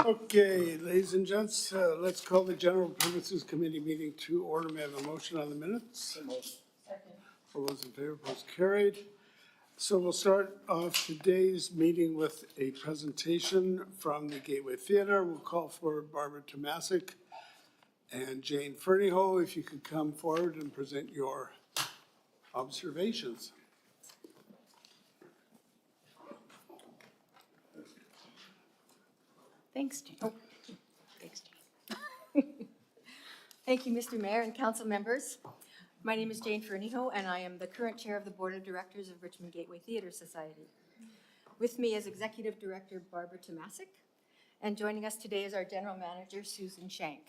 Okay, ladies and gents, let's call the General Purposes Committee meeting to order. May I have a motion on the minutes? All those in favor, opposed, carried. So we'll start off today's meeting with a presentation from the Gateway Theatre. We'll call for Barbara Tomasic and Jane Fernyhough, if you could come forward and present your observations. Thanks, Jane. Oh, thanks, Jane. Thank you, Mr. Mayor and council members. My name is Jane Fernyhough, and I am the current chair of the Board of Directors of Richmond Gateway Theatre Society. With me is Executive Director Barbara Tomasic, and joining us today is our General Manager, Susan Shank.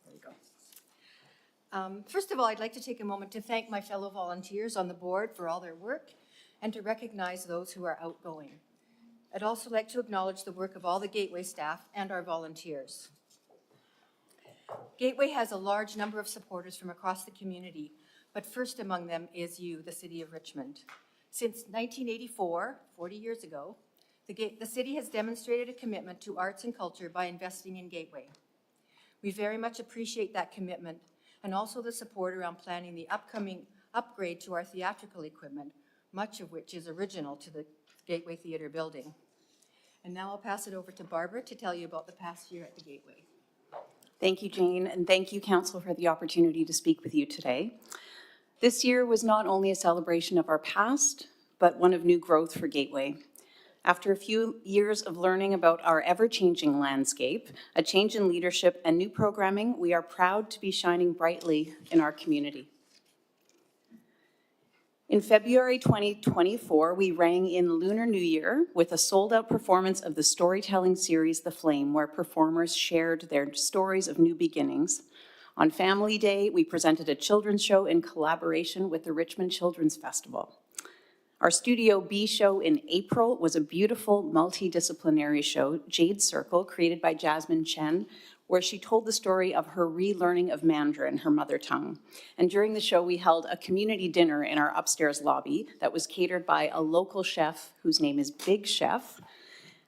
There we go. First of all, I'd like to take a moment to thank my fellow volunteers on the board for all their work and to recognize those who are outgoing. I'd also like to acknowledge the work of all the Gateway staff and our volunteers. Gateway has a large number of supporters from across the community, but first among them is you, the City of Richmond. Since 1984, 40 years ago, the city has demonstrated a commitment to arts and culture by investing in Gateway. We very much appreciate that commitment and also the support around planning the upcoming upgrade to our theatrical equipment, much of which is original to the Gateway Theatre building. And now I'll pass it over to Barbara to tell you about the past year at the Gateway. Thank you, Jane, and thank you, Council, for the opportunity to speak with you today. This year was not only a celebration of our past, but one of new growth for Gateway. After a few years of learning about our ever-changing landscape, a change in leadership, and new programming, we are proud to be shining brightly in our community. In February 2024, we rang in Lunar New Year with a sold-out performance of the storytelling series, The Flame, where performers shared their stories of new beginnings. On Family Day, we presented a children's show in collaboration with the Richmond Children's Festival. Our Studio B show in April was a beautiful multidisciplinary show, Jade Circle, created by Jasmine Chen, where she told the story of her relearning of Mandarin, her mother tongue. And during the show, we held a community dinner in our upstairs lobby that was catered by a local chef whose name is Big Chef,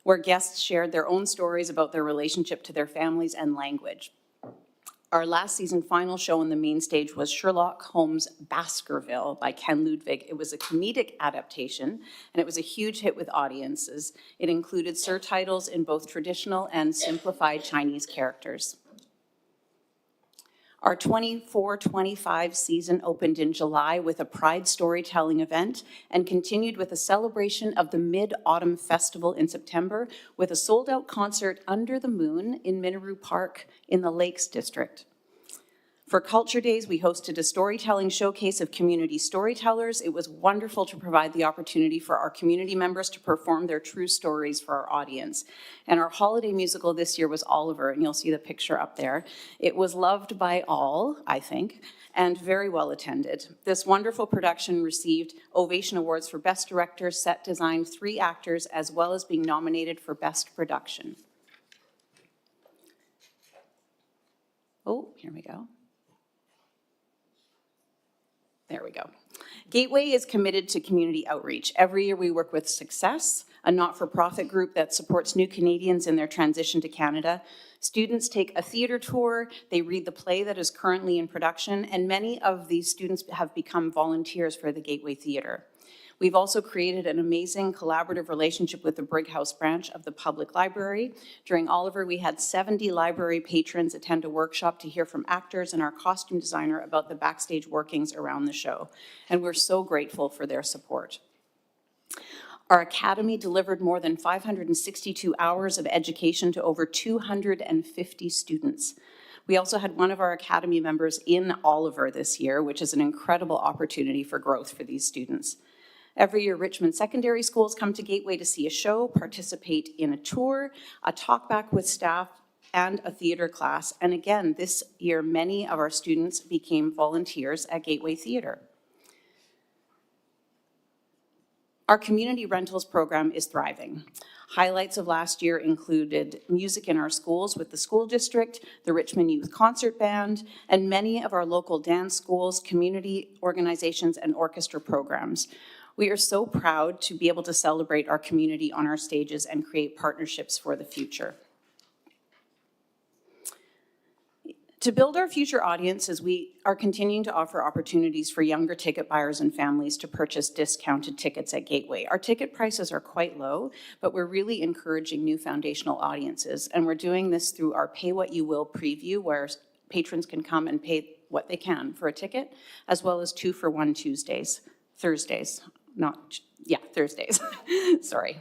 where guests shared their own stories about their relationship to their families and language. Our last season final show on the main stage was Sherlock Holmes Baskerville by Ken Ludwig. It was a comedic adaptation, and it was a huge hit with audiences. It included surtitles in both traditional and simplified Chinese characters. Our 24-25 season opened in July with a Pride storytelling event and continued with a celebration of the Mid-Autumn Festival in September with a sold-out concert under the moon in Minaroo Park in the Lakes District. For Culture Days, we hosted a storytelling showcase of community storytellers. It was wonderful to provide the opportunity for our community members to perform their true stories for our audience. And our holiday musical this year was Oliver, and you'll see the picture up there. It was loved by all, I think, and very well attended. This wonderful production received Ovation Awards for Best Director, Set Design, 3 actors, as well as being nominated for Best Production. Oh, here we go. There we go. Gateway is committed to community outreach. Every year we work with Success, a not-for-profit group that supports new Canadians in their transition to Canada. Students take a theatre tour, they read the play that is currently in production, and many of these students have become volunteers for the Gateway Theatre. We've also created an amazing collaborative relationship with the Brighouse branch of the Public Library. During Oliver, we had 70 library patrons attend a workshop to hear from actors and our costume designer about the backstage workings around the show. And we're so grateful for their support. Our academy delivered more than 562 hours of education to over 250 students. We also had one of our academy members in Oliver this year, which is an incredible opportunity for growth for these students. Every year, Richmond secondary schools come to Gateway to see a show, participate in a tour, a talkback with staff, and a theatre class. And again, this year, many of our students became volunteers at Gateway Theatre. Our community rentals program is thriving. Highlights of last year included music in our schools with the school district, the Richmond Youth Concert Band, and many of our local dance schools, community organizations, and orchestra programs. We are so proud to be able to celebrate our community on our stages and create partnerships for the future. To build our future audiences, we are continuing to offer opportunities for younger ticket buyers and families to purchase discounted tickets at Gateway. Our ticket prices are quite low, but we're really encouraging new foundational audiences, and we're doing this through our Pay What You Will preview, where patrons can come and pay what they can for a ticket, as well as 2-for-1 Thursdays, sorry.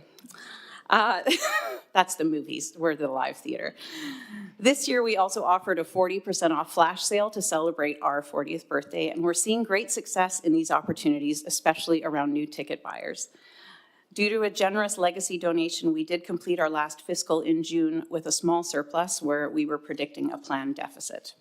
That's the movies, we're the live theater. This year, we also offered a 40% off flash sale to celebrate our 40th birthday, and we're seeing great success in these opportunities, especially around new ticket buyers. Due to a generous legacy donation, we did complete our last fiscal in June with a small surplus where we were predicting a planned deficit.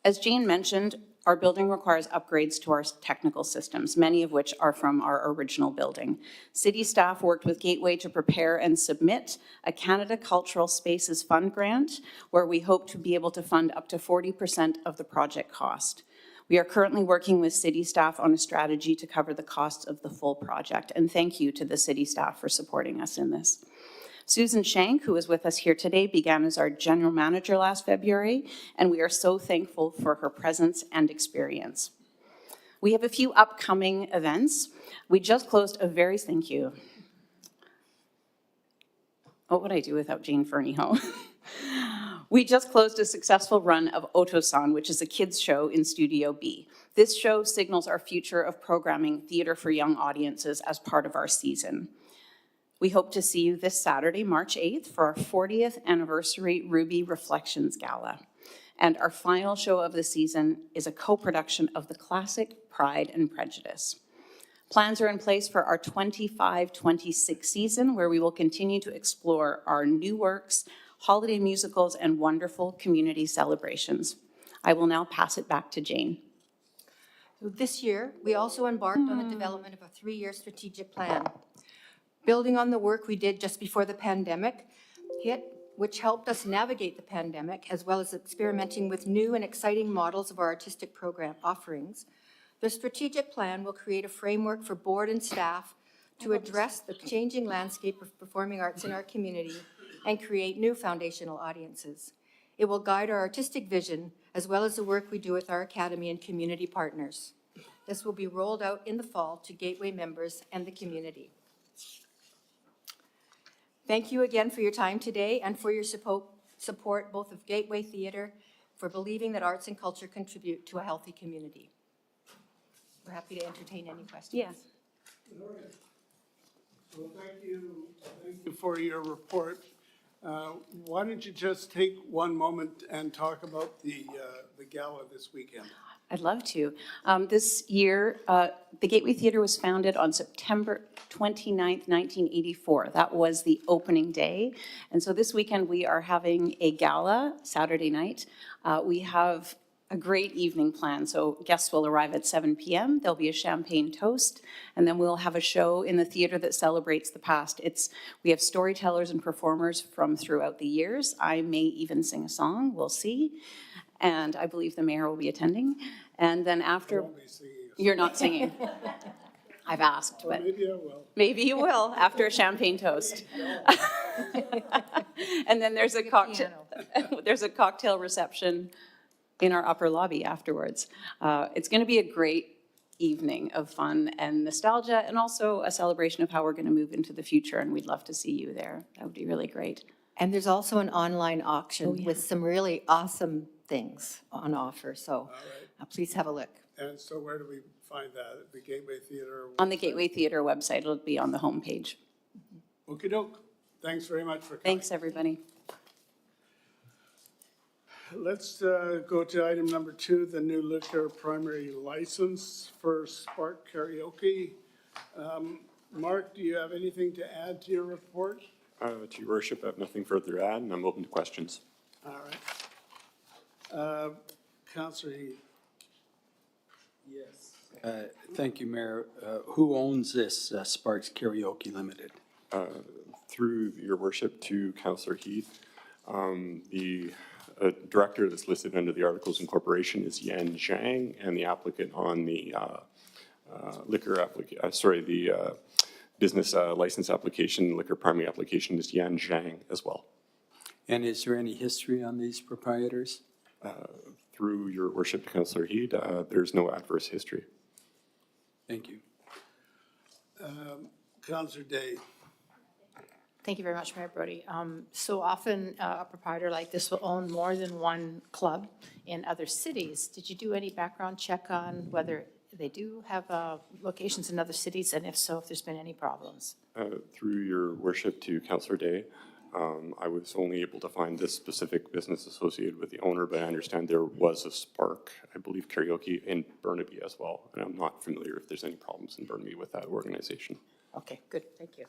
As Jane mentioned, our building requires upgrades to our technical systems, many of which are from our original building. City staff worked with Gateway to prepare and submit a Canada Cultural Spaces Fund grant, where we hope to be able to fund up to 40% of the project cost. We are currently working with city staff on a strategy to cover the costs of the full project, and thank you to the city staff for supporting us in this. Susan Shank, who is with us here today, began as our general manager last February, and we are so thankful for her presence and experience. We have a few upcoming events. We just closed a very, thank you. What would I do without Jane Fernieho? We just closed a successful run of Otosan, which is a kids show in Studio B. This show signals our future of programming theater for young audiences as part of our season. We hope to see you this Saturday, March 8th, for our 40th anniversary Ruby Reflections Gala. And our final show of the season is a co-production of the classic Pride and Prejudice. Plans are in place for our 25-26 season, where we will continue to explore our new works, holiday musicals, and wonderful community celebrations. I will now pass it back to Jane. So this year, we also embarked on the development of a 3-year strategic plan. Building on the work we did just before the pandemic hit, which helped us navigate the pandemic, as well as experimenting with new and exciting models of our artistic program offerings, the strategic plan will create a framework for board and staff to address the changing landscape of performing arts in our community and create new foundational audiences. It will guide our artistic vision, as well as the work we do with our academy and community partners. This will be rolled out in the fall to Gateway members and the community. Thank you again for your time today and for your support both of Gateway Theatre, for believing that arts and culture contribute to a healthy community. We're happy to entertain any questions. Yes. All right. Well, thank you for your report. Why don't you just take one moment and talk about the gala this weekend? I'd love to. This year, the Gateway Theatre was founded on September 29th, 1984. That was the opening day. And so this weekend we are having a gala Saturday night. We have a great evening planned. So guests will arrive at 7 p.m. There'll be a champagne toast, and then we'll have a show in the theater that celebrates the past. We have storytellers and performers from throughout the years. I may even sing a song, we'll see. And I believe the mayor will be attending. And then after, you're not singing. I've asked, but maybe I will. Maybe you will after a champagne toast. And then there's a cocktail reception in our upper lobby afterwards. It's going to be a great evening of fun and nostalgia, and also a celebration of how we're going to move into the future. And we'd love to see you there. That would be really great. And there's also an online auction with some really awesome things on offer. So please have a look. And so where do we find that? At the Gateway Theatre? On the Gateway Theatre website, it'll be on the homepage. Okey-doke. Thanks very much for coming. Thanks, everybody. Let's go to item number 2, the new liquor primary license for Spark Karaoke. Mark, do you have anything to add to your report? To your worship, I have nothing further to add, and I'm open to questions. All right. Councillor Heath. Yes. Thank you, Mayor. Who owns this Sparks Karaoke Limited? Through your worship to Councillor Heath, the director that's listed under the Articles of Incorporation is Yan Zhang, and the applicant on the business license application, liquor primary application is Yan Zhang as well. And is there any history on these proprietors? Through your worship, Councillor Heed, there's no adverse history. Thank you. Councillor Day. Thank you very much, Mayor Brody. So often, a proprietor like this will own more than one club in other cities. Did you do any background check on whether they do have locations in other cities, and if so, if there's been any problems? Through your worship to Councillor Day, I was only able to find this specific business associated with the owner, but I understand there was a Spark, I believe karaoke in Burnaby as well. And I'm not familiar if there's any problems in Burnaby with that organization. Okay, good, thank you.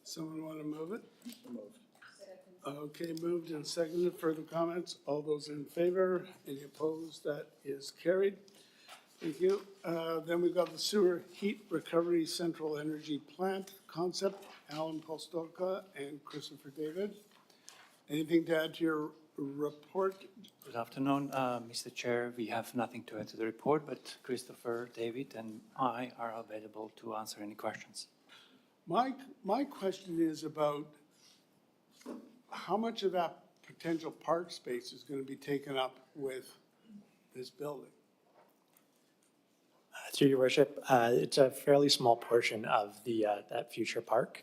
Someone want to move it? Okay, moved and seconded. Further comments? All those in favor? Any opposed? That is carried. Thank you. Then we've got the sewer heat recovery central energy plant concept, Alan Postolka and Christopher David. Anything to add to your report? Good afternoon, Mr. Chair. We have nothing to add to the report, but Christopher, David, and I are available to answer any questions. My question is about how much of that potential park space is going to be taken up with this building? Through your worship, it's a fairly small portion of the, that future park.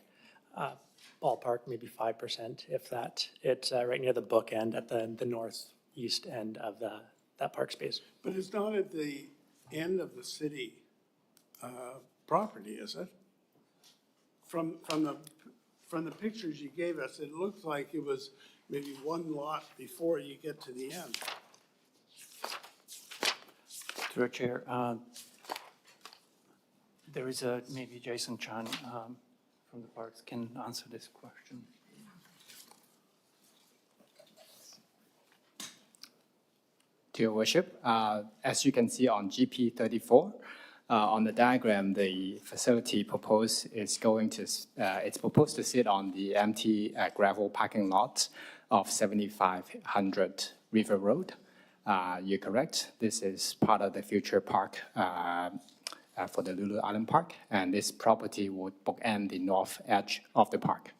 Ballpark, maybe 5%, if that. It's right near the bookend at the northeast end of that park space. But it's not at the end of the city property, is it? From the pictures you gave us, it looked like it was maybe one lot before you get to the end. Through the Chair, there is maybe Jason Chan from the Parks can answer this question. To your worship, as you can see on GP 34, on the diagram, the facility proposed is it's proposed to sit on the empty gravel parking lot of 7500 River Road. You're correct. This is part of the future park for the Lulu Island Park, and this property would bookend the north edge of the park.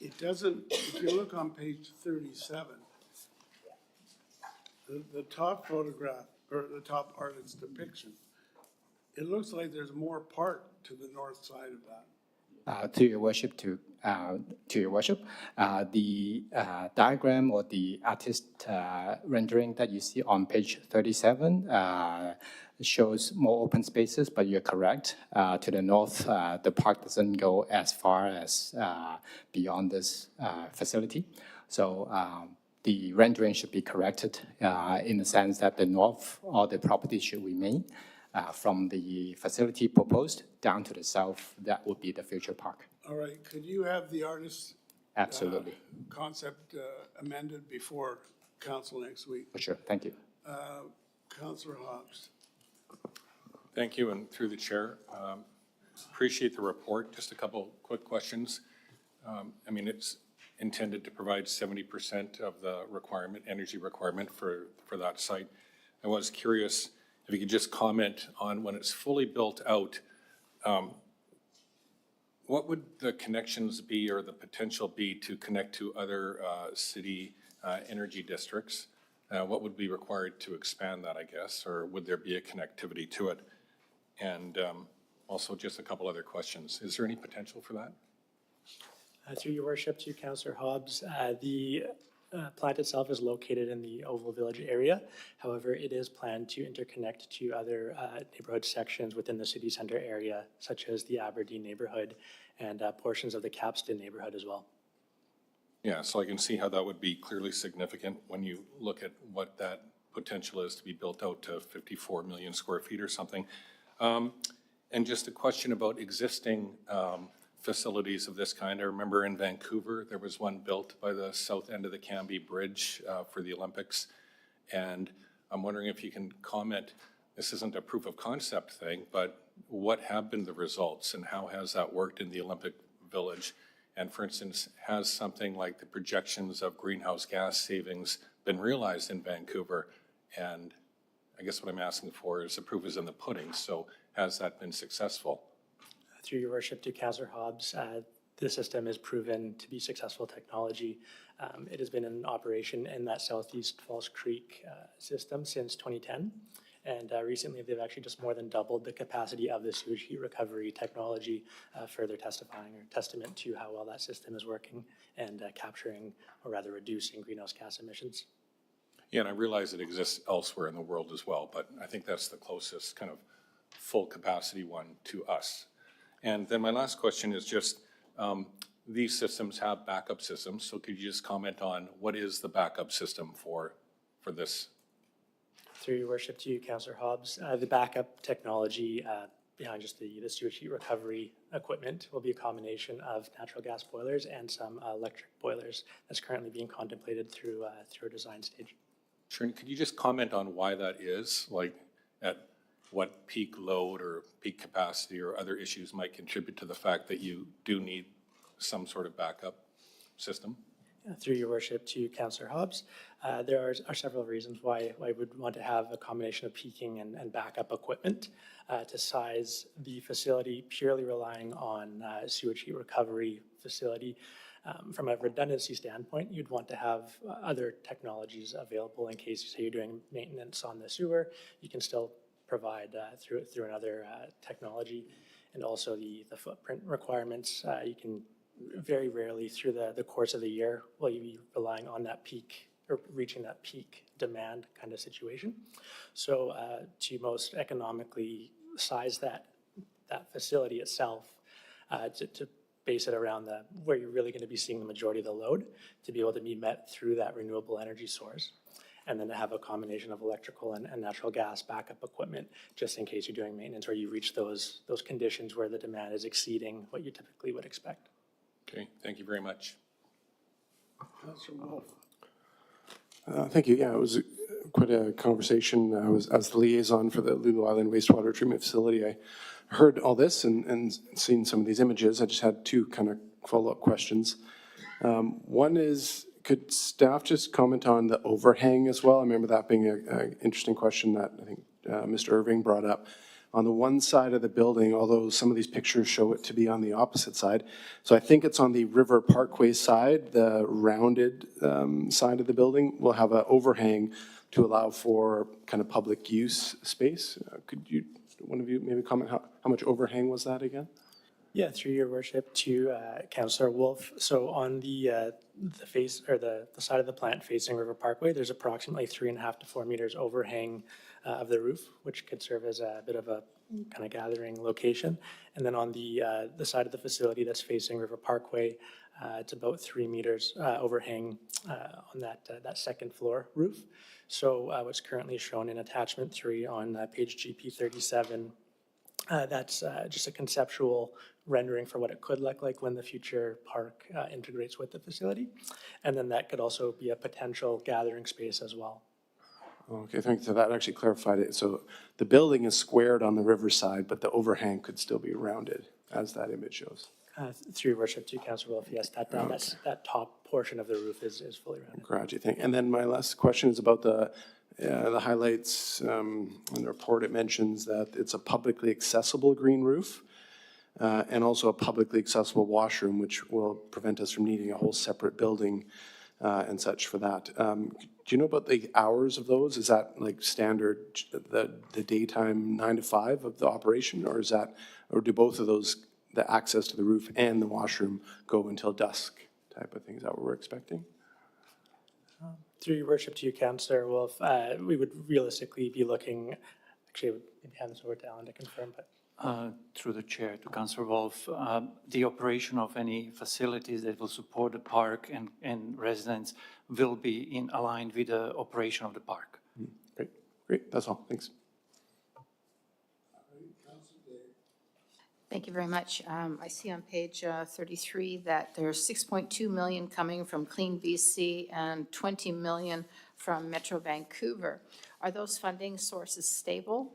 It doesn't, if you look on page 37, the top photograph, or the top artist's depiction, it looks like there's more park to the north side of that. To your worship, the diagram or the artist rendering that you see on page 37 shows more open spaces, but you're correct. To the north, the park doesn't go as far as beyond this facility. So the rendering should be corrected in the sense that the north, all the property should remain. From the facility proposed down to the south, that would be the future park. All right, could you have the artist's Absolutely, concept amended before council next week? for sure. Thank you. Councillor Hobbs. Thank you, and through the chair, appreciate the report. Just a couple quick questions. I mean, it's intended to provide 70% of the requirement, energy requirement for that site. I was curious if you could just comment on when it's fully built out, what would the connections be or the potential be to connect to other city energy districts? What would be required to expand that, I guess, or would there be a connectivity to it? And also just a couple other questions. Is there any potential for that? Through your worship to Councillor Hobbs, the plant itself is located in the Oval Village area. However, it is planned to interconnect to other neighborhood sections within the city center area, such as the Aberdeen neighborhood and portions of the Capstan neighborhood as well. Yeah, so I can see how that would be clearly significant when you look at what that potential is to be built out to 54 million square feet or something. And just a question about existing facilities of this kind. I remember in Vancouver, there was one built by the south end of the Cambie Bridge for the Olympics. And I'm wondering if you can comment, this isn't a proof of concept thing, but what have been the results and how has that worked in the Olympic Village? And for instance, has something like the projections of greenhouse gas savings been realized in Vancouver? And I guess what I'm asking for is the proof is in the pudding, so has that been successful? Through your worship to Councillor Hobbs, the system is proven to be successful technology. It has been in operation in that Southeast Falls Creek system since 2010. And recently, they've actually just more than doubled the capacity of the sewage heat recovery technology, further testifying or testament to how well that system is working and capturing, or rather reducing, greenhouse gas emissions. Yeah, and I realize it exists elsewhere in the world as well, but I think that's the closest kind of full capacity one to us. And then my last question is just, these systems have backup systems, so could you just comment on what is the backup system for this? Through your worship to you, Councillor Hobbs, the backup technology behind just the sewage heat recovery equipment will be a combination of natural gas boilers and some electric boilers that's currently being contemplated through a design stage. Sure, and could you just comment on why that is? Like at what peak load or peak capacity or other issues might contribute to the fact that you do need some sort of backup system? Through your worship to Councillor Hobbs, there are several reasons why I would want to have a combination of peaking and backup equipment to size the facility purely relying on sewage heat recovery facility. From a redundancy standpoint, you'd want to have other technologies available in case you say you're doing maintenance on the sewer. You can still provide through another technology, and also the footprint requirements. You can very rarely through the course of the year will you be relying on that peak or reaching that peak demand kind of situation. So to most economically size that facility itself, to base it around where you're really going to be seeing the majority of the load, to be able to be met through that renewable energy source. And then to have a combination of electrical and natural gas backup equipment, just in case you're doing maintenance or you reach those conditions where the demand is exceeding what you typically would expect. Okay, thank you very much. Councillor Wolf. Thank you. Yeah, it was quite a conversation. I was, as the liaison for the Lulu Island Wastewater Treatment Facility, I heard all this and seen some of these images. I just had two kind of follow-up questions. One is, could staff just comment on the overhang as well? I remember that being an interesting question that I think Mr. Irving brought up. On the one side of the building, although some of these pictures show it to be on the opposite side. So I think it's on the River Parkway side, the rounded side of the building will have an overhang to allow for kind of public use space. Could you, one of you maybe comment how much overhang was that again? Yeah, through your worship to Councillor Wolf. So on the face or the side of the plant facing River Parkway, there's approximately 3.5 to 4 meters overhang of the roof, which could serve as a bit of a kind of gathering location. And then on the side of the facility that's facing River Parkway, it's about 3 meters overhang on that second floor roof. So what's currently shown in attachment 3 on page GP 37, that's just a conceptual rendering for what it could look like when the future park integrates with the facility. And then that could also be a potential gathering space as well. Okay, thank you. So that actually clarified it. So the building is squared on the riverside, but the overhang could still be rounded, as that image shows. Through your worship to Councillor Wolf, yes, that top portion of the roof is fully rounded. Gotcha, thank you. And then my last question is about the highlights. In the report, it mentions that it's a publicly accessible green roof and also a publicly accessible washroom, which will prevent us from needing a whole separate building and such for that. Do you know about the hours of those? Is that like standard, the daytime 9 to 5 of the operation, or is that, or do both of those, the access to the roof and the washroom, go until dusk type of thing? Is that what we're expecting? Through your worship to you, Councillor Wolf, we would realistically be looking, actually, I would maybe hand this over to Alan to confirm, but. Through the chair to Councillor Wolf, the operation of any facilities that will support the park and residents will be aligned with the operation of the park. Great, that's all, thanks. Thank you very much. I see on page 33 that there's 6.2 million coming from Clean BC and 20 million from Metro Vancouver. Are those funding sources stable?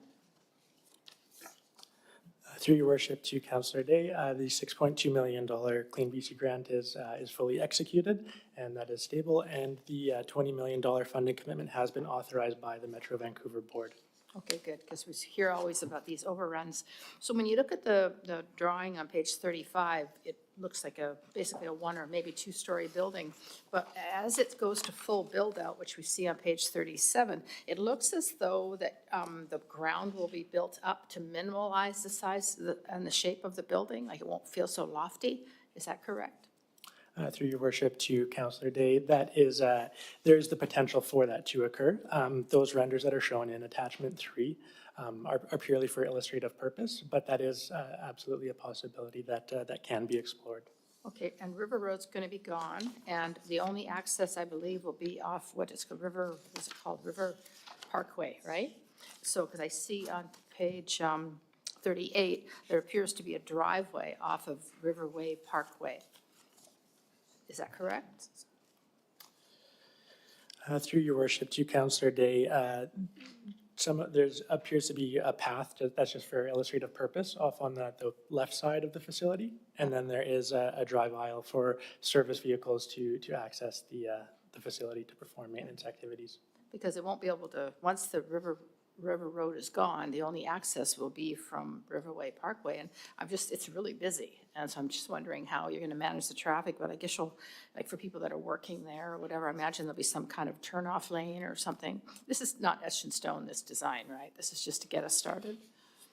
Through your worship to Councillor Day, the $6.2 million Clean BC grant is fully executed, and that is stable, and the $20 million funding commitment has been authorized by the Metro Vancouver Board. Okay, good, because we hear always about these overruns. So when you look at the drawing on page 35, it looks like basically a one or maybe two-story building. But as it goes to full build-out, which we see on page 37, it looks as though that the ground will be built up to minimize the size and the shape of the building, like it won't feel so lofty. Is that correct? Through your worship to Councillor Day, that is, there is the potential for that to occur. Those renders that are shown in attachment 3 are purely for illustrative purpose, but that is absolutely a possibility that can be explored. Okay, and River Road's going to be gone, and the only access, I believe, will be off what is called River Parkway, right? So, because I see on page 38, there appears to be a driveway off of Riverway Parkway. Is that correct? Through your worship to Councillor Day, there's appears to be a path that's just for illustrative purpose off on the left side of the facility. And then there is a drive aisle for service vehicles to access the facility to perform maintenance activities. Because it won't be able to, once the River Road is gone, the only access will be from Riverway Parkway. And it's really busy. And so I'm just wondering how you're going to manage the traffic. But I guess like for people that are working there or whatever, I imagine there'll be some kind of turn-off lane or something. This is not etched in stone, this design, right? This is just to get us started.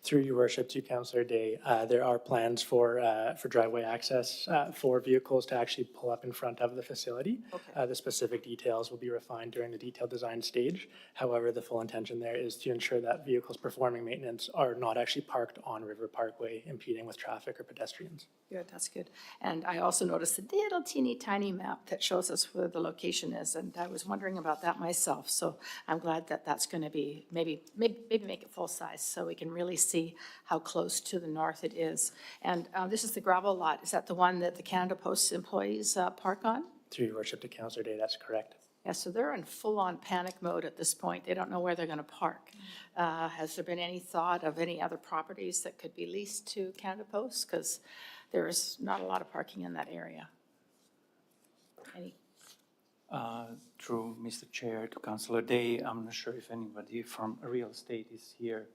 Through your worship to Councillor Day, there are plans for driveway access for vehicles to actually pull up in front of the facility. Okay. The specific details will be refined during the detailed design stage. However, the full intention there is to ensure that vehicles performing maintenance are not actually parked on River Parkway, impeding with traffic or pedestrians. Good, that's good. And I also noticed a little teeny tiny map that shows us where the location is, and I was wondering about that myself. So I'm glad that that's going to be, maybe make it full size so we can really see how close to the north it is. And this is the gravel lot. Is that the one that the Canada Post employees park on? Through your worship to Councillor Day, that's correct. Yeah, so they're in full-on panic mode at this point. They don't know where they're going to park. Has there been any thought of any other properties that could be leased to Canada Post? Because there is not a lot of parking in that area. Any? Through Mr. Chair to Councillor Day, I'm not sure if anybody from real estate is here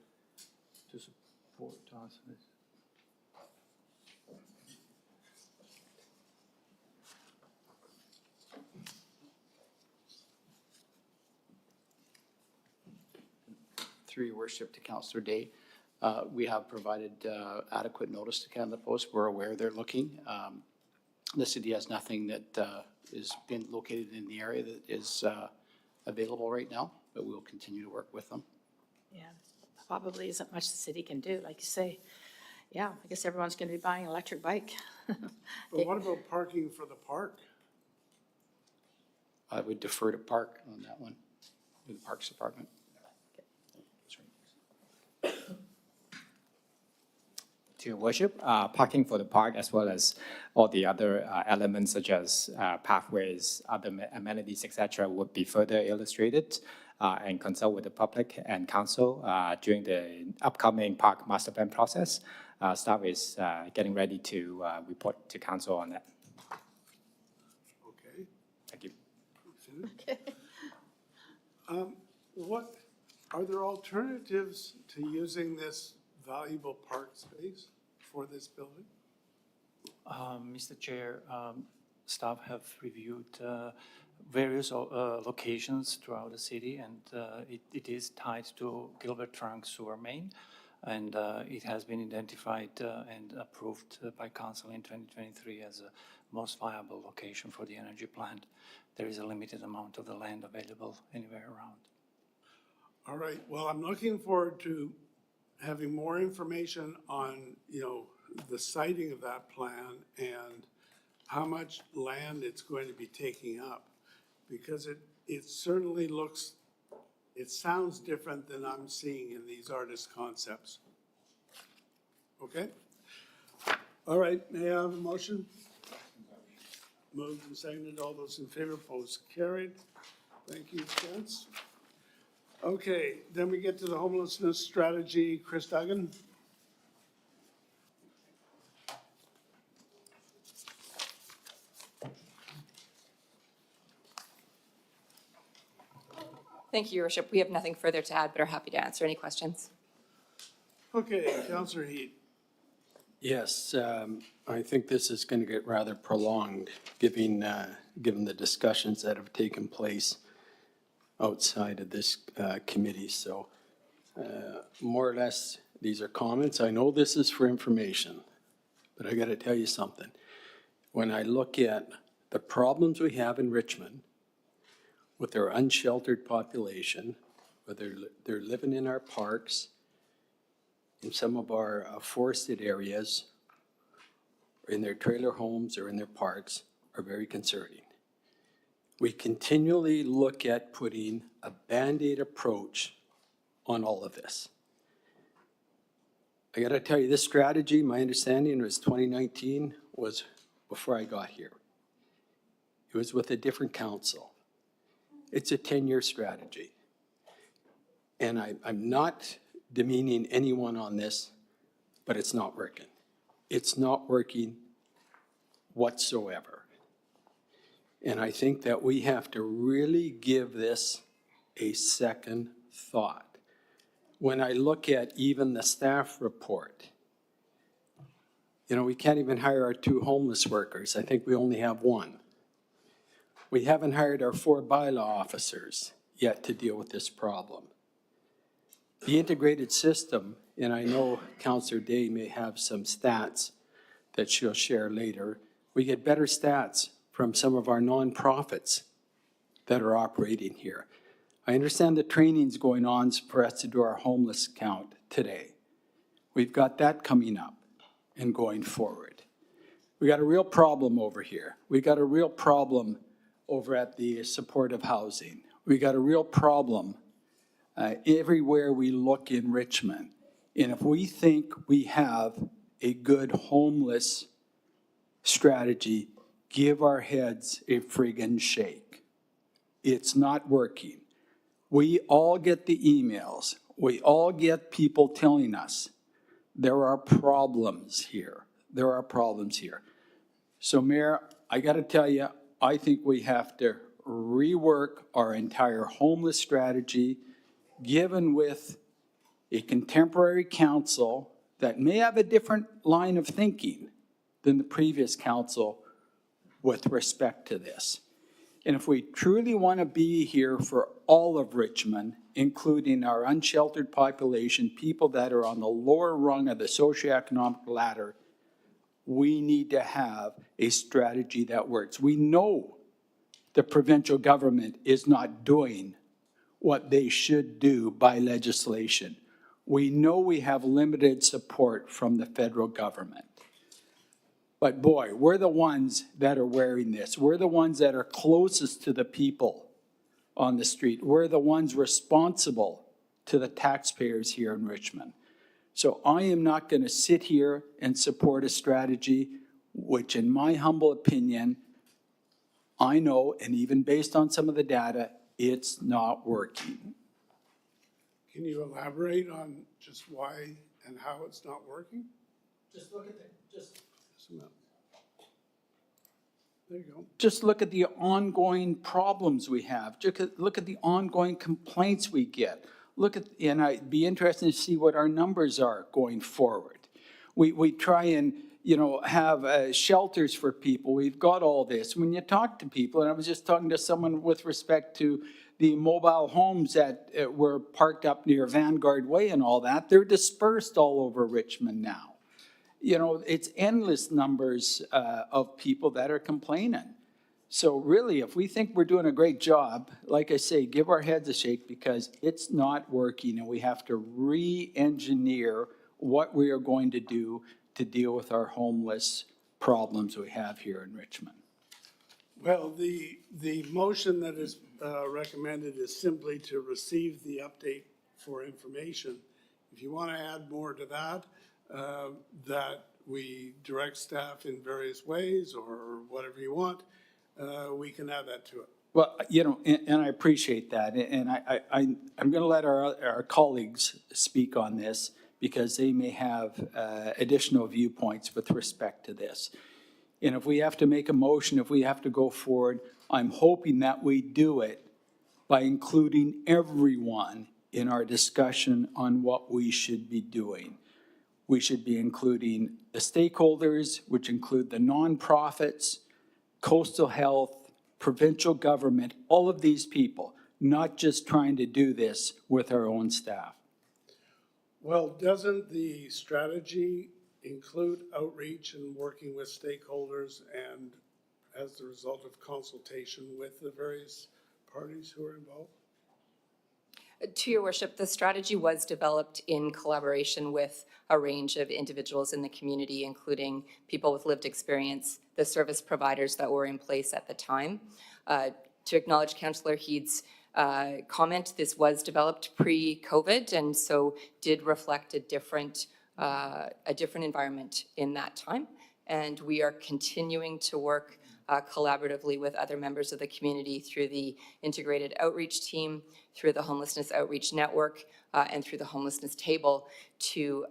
to support us. Through your worship to Councillor Day, we have provided adequate notice to Canada Post. We're aware they're looking. The city has nothing that is been located in the area that is available right now, but we will continue to work with them. Yeah, probably isn't much the city can do, like you say. Yeah, I guess everyone's going to be buying an electric bike. But what about parking for the park? I would defer to Park on that one, with the Parks Department. To your worship, parking for the park as well as all the other elements such as pathways, other amenities, etc., would be further illustrated and consult with the public and council during the upcoming park master plan process. Staff is getting ready to report to council on that. Okay. Thank you. Okay. What, are there alternatives to using this valuable park space for this building? Mr. Chair, staff have reviewed various locations throughout the city, and it is tied to Gilbert Trunk sewer main, and it has been identified and approved by council in 2023 as a most viable location for the energy plant. There is a limited amount of the land available anywhere around. All right, well, I'm looking forward to having more information on, the siting of that plan and how much land it's going to be taking up. Because it certainly it sounds different than I'm seeing in these artist concepts. Okay? All right, may I have a motion? Moved and seconded, all those in favor, opposed, carried. Thank you, gents. Okay, then we get to the homelessness strategy. Chris Duggan. Thank you, Your Worship. We have nothing further to add, but are happy to answer any questions. Okay, Councillor Heed. Yes, I think this is going to get rather prolonged, given the discussions that have taken place outside of this committee. So more or less, these are comments. I know this is for information, but I got to tell you something. When I look at the problems we have in Richmond with our unsheltered population, whether they're living in our parks, in some of our forested areas, or in their trailer homes or in their parks, are very concerning. We continually look at putting a Band-Aid approach on all of this. I gotta tell you, this strategy, my understanding was 2019 was before I got here. It was with a different council. It's a 10-year strategy. And I'm not demeaning anyone on this, but it's not working. It's not working whatsoever. And I think that we have to really give this a second thought. When I look at even the staff report, you know, we can't even hire our 2 homeless workers. I think we only have 1. We haven't hired our 4 bylaw officers yet to deal with this problem. The integrated system, and I know Councillor Day may have some stats that she'll share later, we get better stats from some of our nonprofits that are operating here. I understand the training's going on for us to do our homeless count today. We've got that coming up and going forward. We got a real problem over here. We got a real problem over at the supportive housing. We got a real problem everywhere we look in Richmond. And if we think we have a good homeless strategy, give our heads a friggin' shake. It's not working. We all get the emails. We all get people telling us there are problems here. There are problems here. So, Mayor, I got to tell you, I think we have to rework our entire homeless strategy, given with a contemporary council that may have a different line of thinking than the previous council with respect to this. And if we truly want to be here for all of Richmond, including our unsheltered population, people that are on the lower rung of the socioeconomic ladder, we need to have a strategy that works. We know the provincial government is not doing what they should do by legislation. We know we have limited support from the federal government. But boy, we're the ones that are wearing this. We're the ones that are closest to the people on the street. We're the ones responsible to the taxpayers here in Richmond. So I am not going to sit here and support a strategy which, in my humble opinion, I know, and even based on some of the data, it's not working. Can you elaborate on just why and how it's not working? Just look at There you go. Just look at the ongoing problems we have. Just look at the ongoing complaints we get. Look at, and I'd be interested to see what our numbers are going forward. We try and, you know, have shelters for people. We've got all this. When you talk to people, and I was just talking to someone with respect to the mobile homes that were parked up near Vanguard Way and all that, they're dispersed all over Richmond now. You know, it's endless numbers of people that are complaining. So really, if we think we're doing a great job, like I say, give our heads a shake because it's not working and we have to re-engineer what we are going to do to deal with our homeless problems we have here in Richmond. Well, the motion that is recommended is simply to receive the update for information. If you want to add more to that, that we direct staff in various ways or whatever you want, we can add that to it. Well, you know, and I appreciate that. And I'm going to let our colleagues speak on this because they may have additional viewpoints with respect to this. And if we have to make a motion, if we have to go forward, I'm hoping that we do it by including everyone in our discussion on what we should be doing. We should be including the stakeholders, which include the nonprofits, coastal health, provincial government, all of these people, not just trying to do this with our own staff. Well, doesn't the strategy include outreach and working with stakeholders and as the result of consultation with the various parties who are involved? To your worship, the strategy was developed in collaboration with a range of individuals in the community, including people with lived experience, the service providers that were in place at the time. To acknowledge Councillor Heed's comment, this was developed pre-COVID and so did reflect a different environment in that time. And we are continuing to work collaboratively with other members of the community through the integrated outreach team, through the homelessness outreach network, and through the homelessness table to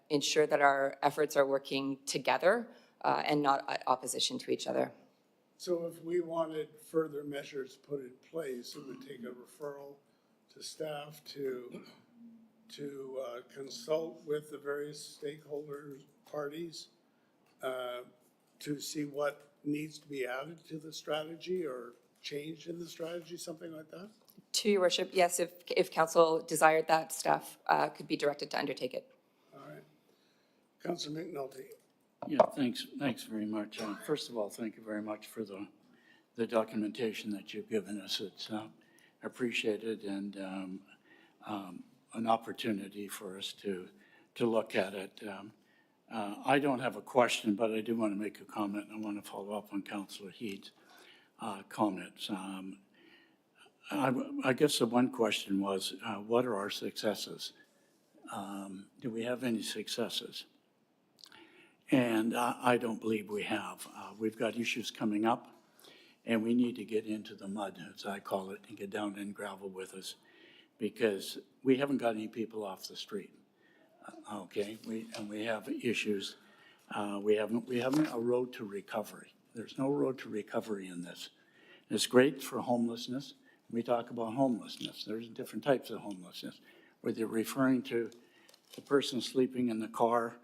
ensure that our efforts are working together and not at opposition to each other. So if we wanted further measures put in place, it would take a referral to staff to consult with the various stakeholders, parties, to see what needs to be added to the strategy or changed in the strategy, something like that? To your worship, yes, if council desired that, staff could be directed to undertake it. All right. Councillor McNulty. Yeah, thanks very much. First of all, thank you very much for the documentation that you've given us. It's appreciated and an opportunity for us to look at it. I don't have a question, but I do want to make a comment. I want to follow up on Councillor Heed's comments. I guess the one question was, what are our successes? Do we have any successes? And I don't believe we have. We've got issues coming up, and we need to get into the mud, as I call it, and get down in gravel with us, because we haven't got any people off the street. Okay, we have issues. We haven't a road to recovery. There's no road to recovery in this. It's great for homelessness. We talk about homelessness. There's different types of homelessness. Whether you're referring to the person sleeping in the car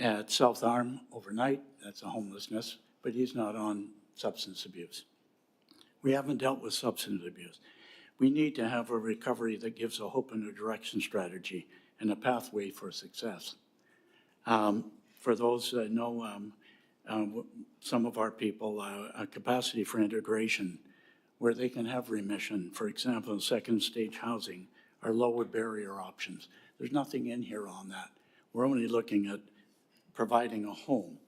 at South Arm overnight, that's a homelessness, but he's not on substance abuse. We haven't dealt with substance abuse. We need to have a recovery that gives a hope and a direction strategy and a pathway for success. For those that know, some of our people, a capacity for integration where they can have remission, for example, in second stage housing, or lower barrier options. There's nothing in here on that. We're only looking at providing a home.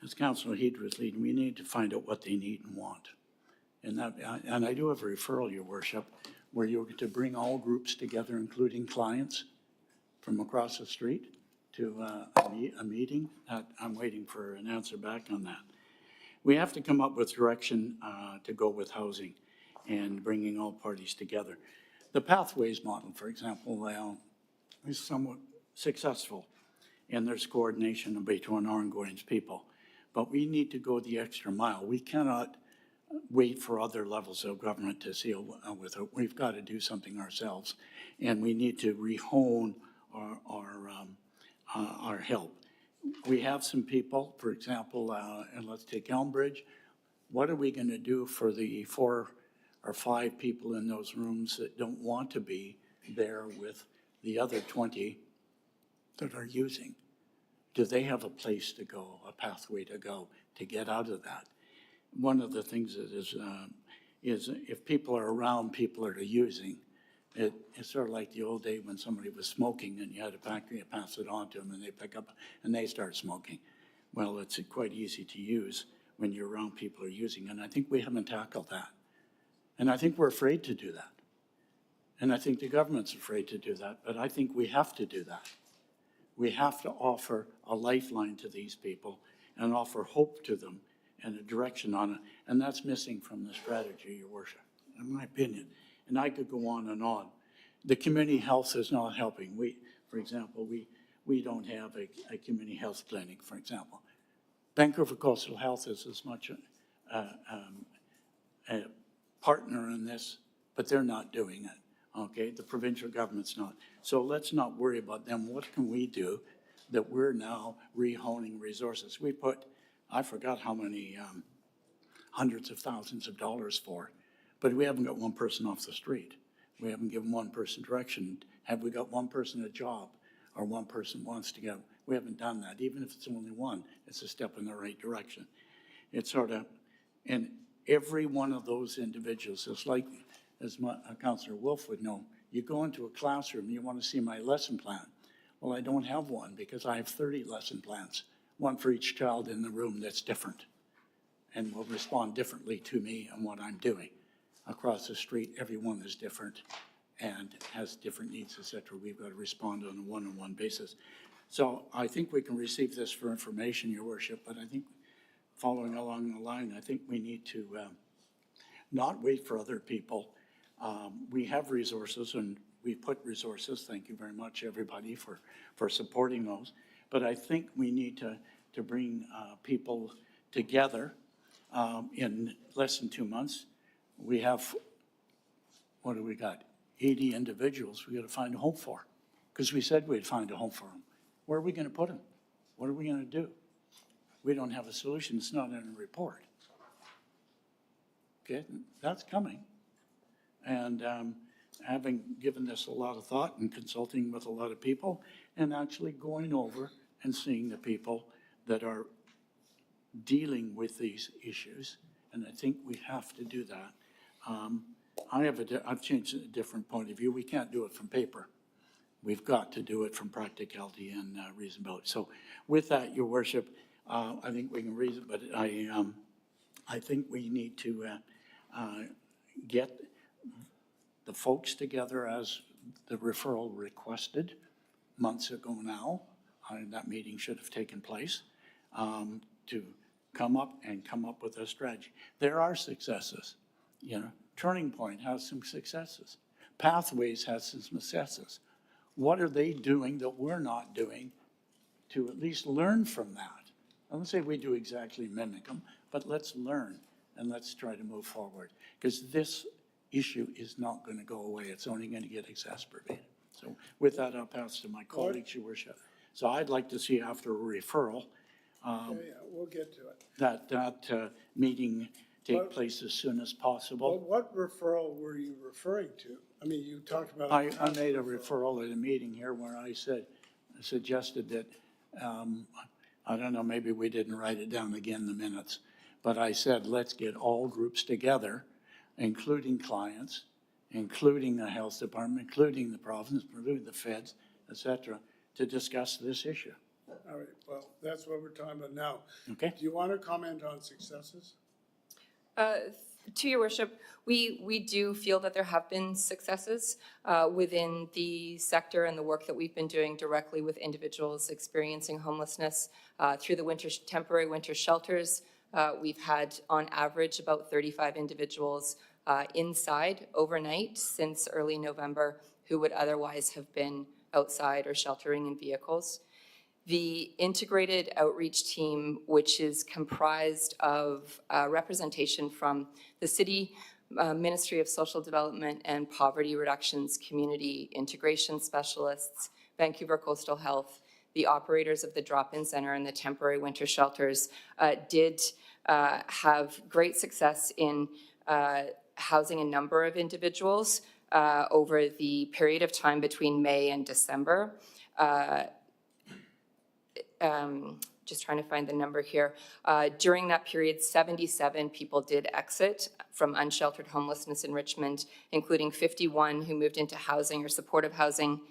As Councillor Heed was leading, we need to find out what they need and want. And I do have a referral, Your Worship, where you're to bring all groups together, including clients from across the street, to a meeting. I'm waiting for an answer back on that. We have to come up with direction to go with housing and bringing all parties together. The Pathways model, for example, is somewhat successful, and there's coordination between ongoing people. But we need to go the extra mile. We cannot wait for other levels of government to deal with it. We've got to do something ourselves, and we need to rehone our help. We have some people, for example, and let's take Elmbridge. What are we going to do for the 4 or 5 people in those rooms that don't want to be there with the other 20 that are using? Do they have a place to go, a pathway to go, to get out of that? One of the things that is if people are around people that are using, it's sort of like the old day when somebody was smoking and you had a factory to pass it on to them and they pick up and they start smoking. Well, it's quite easy to use when you're around people who are using, and I think we haven't tackled that. And I think we're afraid to do that. And I think the government's afraid to do that, but I think we have to do that. We have to offer a lifeline to these people and offer hope to them and a direction on it. And that's missing from the strategy, Your Worship, in my opinion. And I could go on and on. The community health is not helping. For example, we don't have a community health clinic, for example. Vancouver Coastal Health is as much a partner in this but they're not doing it, okay? The provincial government's not. So let's not worry about them. What can we do that we're now rehoning resources? We put, I forgot how many hundreds of thousands of dollars for, but we haven't got one person off the street. We haven't given one person direction. Have we got one person a job or one person wants to go? We haven't done that. Even if it's only one, it's a step in the right direction. It's sort of, and every one of those individuals is like, as Councillor Wolf would know, you go into a classroom, you want to see my lesson plan. Well, I don't have one because I have 30 lesson plans, one for each child in the room that's different and will respond differently to me and what I'm doing. Across the street, everyone is different and has different needs, et cetera. We've got to respond on a one-on-one basis. So I think we can receive this for information, Your Worship, but I think following along the line, I think we need to not wait for other people. We have resources and we put resources. Thank you very much, everybody, for supporting those. But I think we need to bring people together in less than 2 months. We have, what do we got? 80 individuals we got to find a home for, because we said we'd find a home for them. Where are we going to put them? What are we going to do? We don't have a solution. It's not in a report. Okay, that's coming. And having given this a lot of thought and consulting with a lot of people and actually going over and seeing the people that are dealing with these issues, and I think we have to do that. I've changed a different point of view. We can't do it from paper. We've got to do it from practicality and reasonability. So with that, Your Worship, I think we can reason, but I think we need to get the folks together as the referral requested months ago now. That meeting should have taken place to come up with a strategy. There are successes, you know. Turning Point has some successes. Pathways has some successes. What are they doing that we're not doing to at least learn from that? I don't say we do exactly mimic them, but let's learn and let's try to move forward, because this issue is not going to go away. It's only going to get exacerbated. So with that, I'll pass to my colleagues, Your Worship. So I'd like to see after a referral we'll get to it. that meeting take place as soon as Well, possible. what referral were you referring to? I mean, you talked about. I made a referral at a meeting here where I suggested that, I don't know, maybe we didn't write it down again in the minutes, but I said, let's get all groups together, including clients, including the health department, including the province, including the feds, et cetera, to discuss this issue. All right, well, that's what we're talking about now. Okay? Do you want to comment on successes? To Your Worship, we do feel that there have been successes within the sector and the work that we've been doing directly with individuals experiencing homelessness through the temporary winter shelters. We've had, on average, about 35 individuals inside overnight since early November who would otherwise have been outside or sheltering in vehicles. The integrated outreach team, which is comprised of representation from the City Ministry of Social Development and Poverty Reduction's community integration specialists, Vancouver Coastal Health, the operators of the drop-in center and the temporary winter shelters, did have great success in housing a number of individuals over the period of time between May and December. Just trying to find the number here. During that period, 77 people did exit from unsheltered homelessness in Richmond, including 51 who moved into housing or supportive housing,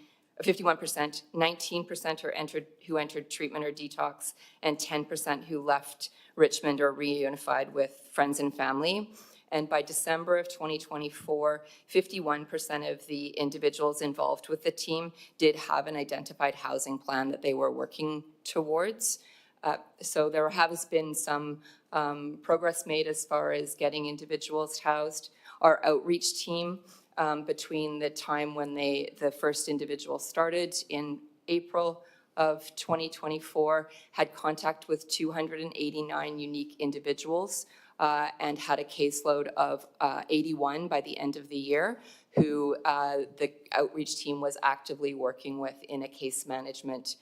51%, 19% who entered treatment or detox, and 10% who left Richmond or reunified with friends and family. And by December of 2024, 51% of the individuals involved with the team did have an identified housing plan that they were working towards. So there has been some progress made as far as getting individuals housed. Our outreach team, between the time when the first individual started in April of 2024, had contact with 289 unique individuals and had a caseload of 81 by the end of the year, who the outreach team was actively working with in a case management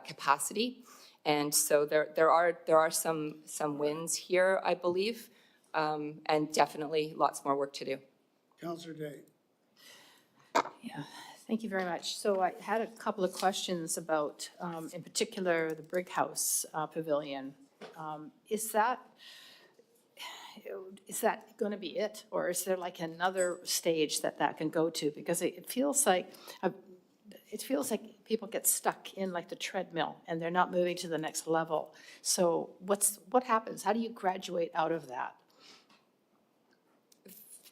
capacity. And so there are some wins here, I believe, and definitely lots more work to do. Councillor Day. Yeah, thank you very much. So I had a couple of questions about, in particular, the Brig House Pavilion. Is that going to be it? Or is there like another stage that can go to? Because it feels like people get stuck in like the treadmill and they're not moving to the next level. So what happens? How do you graduate out of that?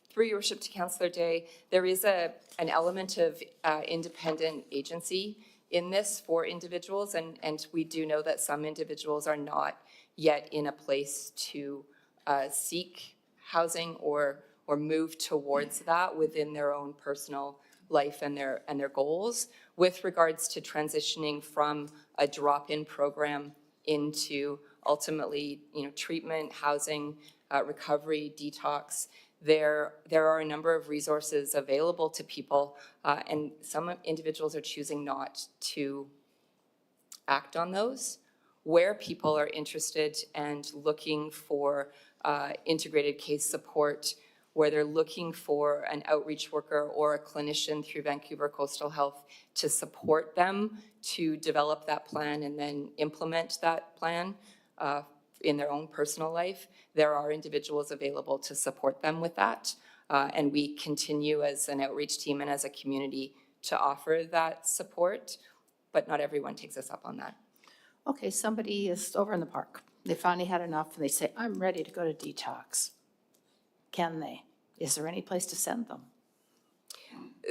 Through your worship to Councillor Day, there is an element of independent agency in this for individuals, and we do know that some individuals are not yet in a place to seek housing or move towards that within their own personal life and their goals. With regards to transitioning from a drop-in program into ultimately, treatment, housing, recovery, detox, there are a number of resources available to people, and some individuals are choosing not to act on those. Where people are interested and looking for integrated case support, where they're looking for an outreach worker or a clinician through Vancouver Coastal Health to support them to develop that plan and then implement that plan in their own personal life, there are individuals available to support them with that. And we continue as an outreach team and as a community to offer that support, but not everyone takes us up on that. Okay, somebody is over in the park. They finally had enough and they say, I'm ready to go to detox. Can they? Is there any place to send them?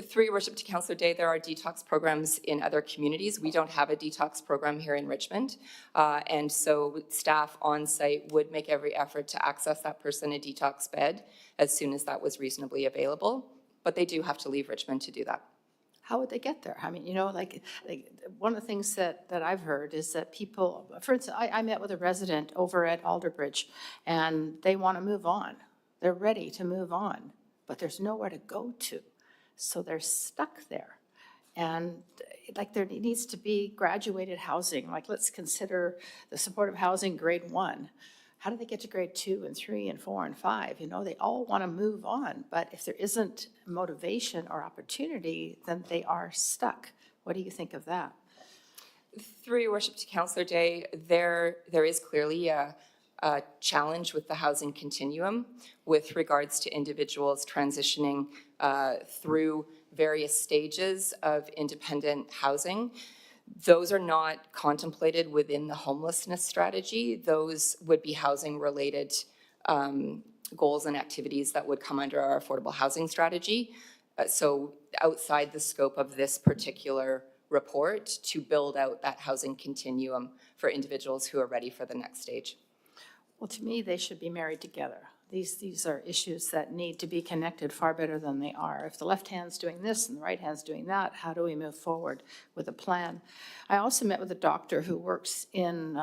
Through your worship to Councillor Day, there are detox programs in other communities. We don't have a detox program here in Richmond. And so staff on site would make every effort to access that person a detox bed as soon as that was reasonably available. But they do have to leave Richmond to do that. How would they get there? I mean, like one of the things that I've heard is that people, for instance, I met with a resident over at Alderbridge and they want to move on. They're ready to move on, but there's nowhere to go to. So they're stuck there. And like there needs to be graduated housing. Like let's consider the supportive housing grade 1. How do they get to grade 2 and 3 and 4 and 5? They all want to move on, but if there isn't motivation or opportunity, then they are stuck. What do you think of that? Through your worship to Councillor Day, there is clearly a challenge with the housing continuum with regards to individuals transitioning through various stages of independent housing. Those are not contemplated within the homelessness strategy. Those would be housing-related goals and activities that would come under our affordable housing strategy. So outside the scope of this particular report to build out that housing continuum for individuals who are ready for the next stage. Well, to me, they should be married together. These are issues that need to be connected far better than they are. If the left hand's doing this and the right hand's doing that, how do we move forward with a plan? I also met with a doctor who works in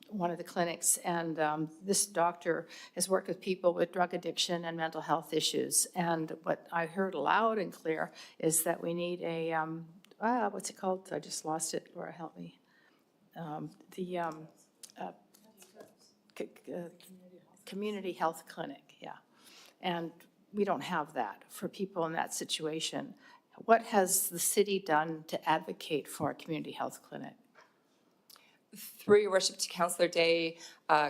one of the clinics, and this doctor has worked with people with drug addiction and mental health issues. And what I heard loud and clear is that we need a, what's it called? I just lost it. Laura, help me. Community health clinic, yeah. And we don't have that for people in that situation. What has the city done to advocate for a community health clinic? Through your worship to Councillor Day,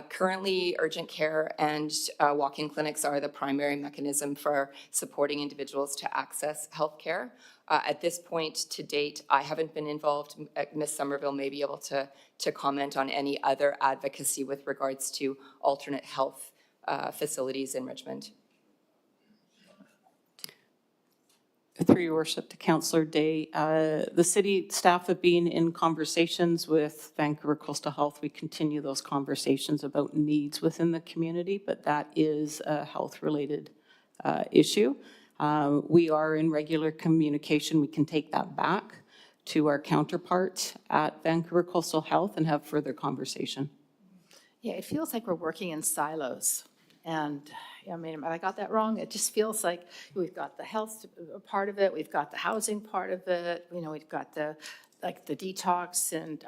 currently urgent care and walk-in clinics are the primary mechanism for supporting individuals to access health care. At this point to date, I haven't been involved. Ms. Somerville may be able to comment on any other advocacy with regards to alternate health facilities in Richmond. Through your worship to Councillor Day, the city staff have been in conversations with Vancouver Coastal Health. We continue those conversations about needs within the community, but that is a health-related issue. We are in regular communication. We can take that back to our counterpart at Vancouver Coastal Health and have further conversation. Yeah, it feels like we're working in silos. And, I mean, I got that wrong? It just feels like we've got the health part of it, we've got the housing part of it, you know, we've got the detox and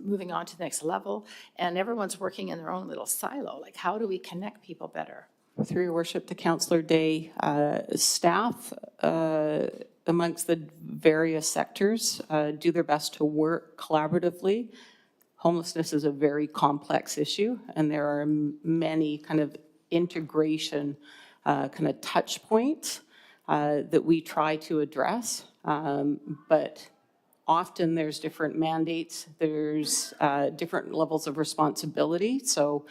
moving on to the next level. And everyone's working in their own little silo. Like, how do we connect people better? Through your worship to Councillor Day, staff amongst the various sectors do their best to work collaboratively. Homelessness is a very complex issue, and there are many kind of integration kind of touch points that we try to address. But often there's different mandates, there's different levels of responsibility. So,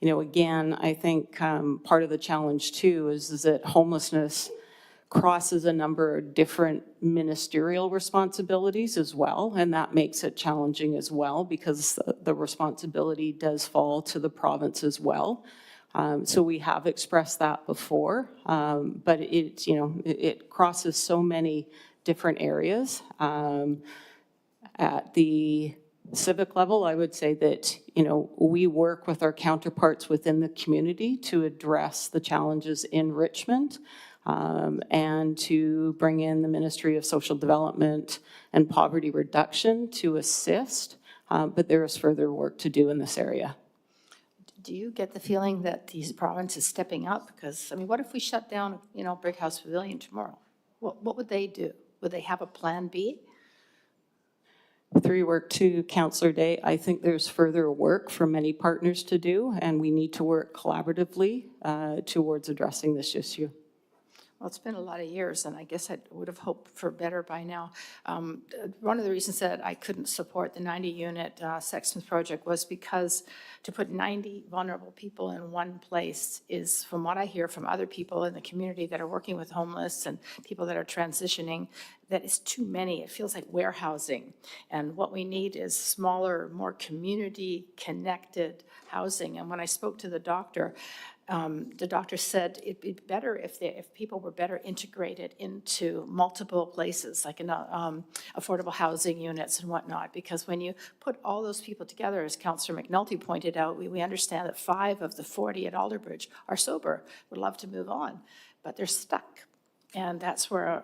you know, again, I think part of the challenge too is that homelessness crosses a number of different ministerial responsibilities as well, and that makes it challenging as well because the responsibility does fall to the province as well. So we have expressed that before, but it, you know, it crosses so many different areas. At the civic level, I would say that, you know, we work with our counterparts within the community to address the challenges in Richmond and to bring in the Ministry of Social Development and Poverty Reduction to assist, but there is further work to do in this area. Do you get the feeling that these provinces stepping up? Because, I mean, what if we shut down, you know, Brick House Pavilion tomorrow? What would they do? Would they have a plan B? Through your work to Councillor Day, I think there's further work for many partners to do, and we need to work collaboratively towards addressing this issue. Well, it's been a lot of years, and I guess I would have hoped for better by now. One of the reasons that I couldn't support the 90-unit Sexsmith project was because to put 90 vulnerable people in one place is, from what I hear from other people in the community that are working with homeless and people that are transitioning, that is too many. It feels like warehousing. And what we need is smaller, more community-connected housing. And when I spoke to the doctor said it'd be better if people were better integrated into multiple places, like in affordable housing units and whatnot. Because when you put all those people together, as Councillor McNulty pointed out, we understand that 5 of the 40 at Alderbridge are sober, would love to move on, but they're stuck. And that's where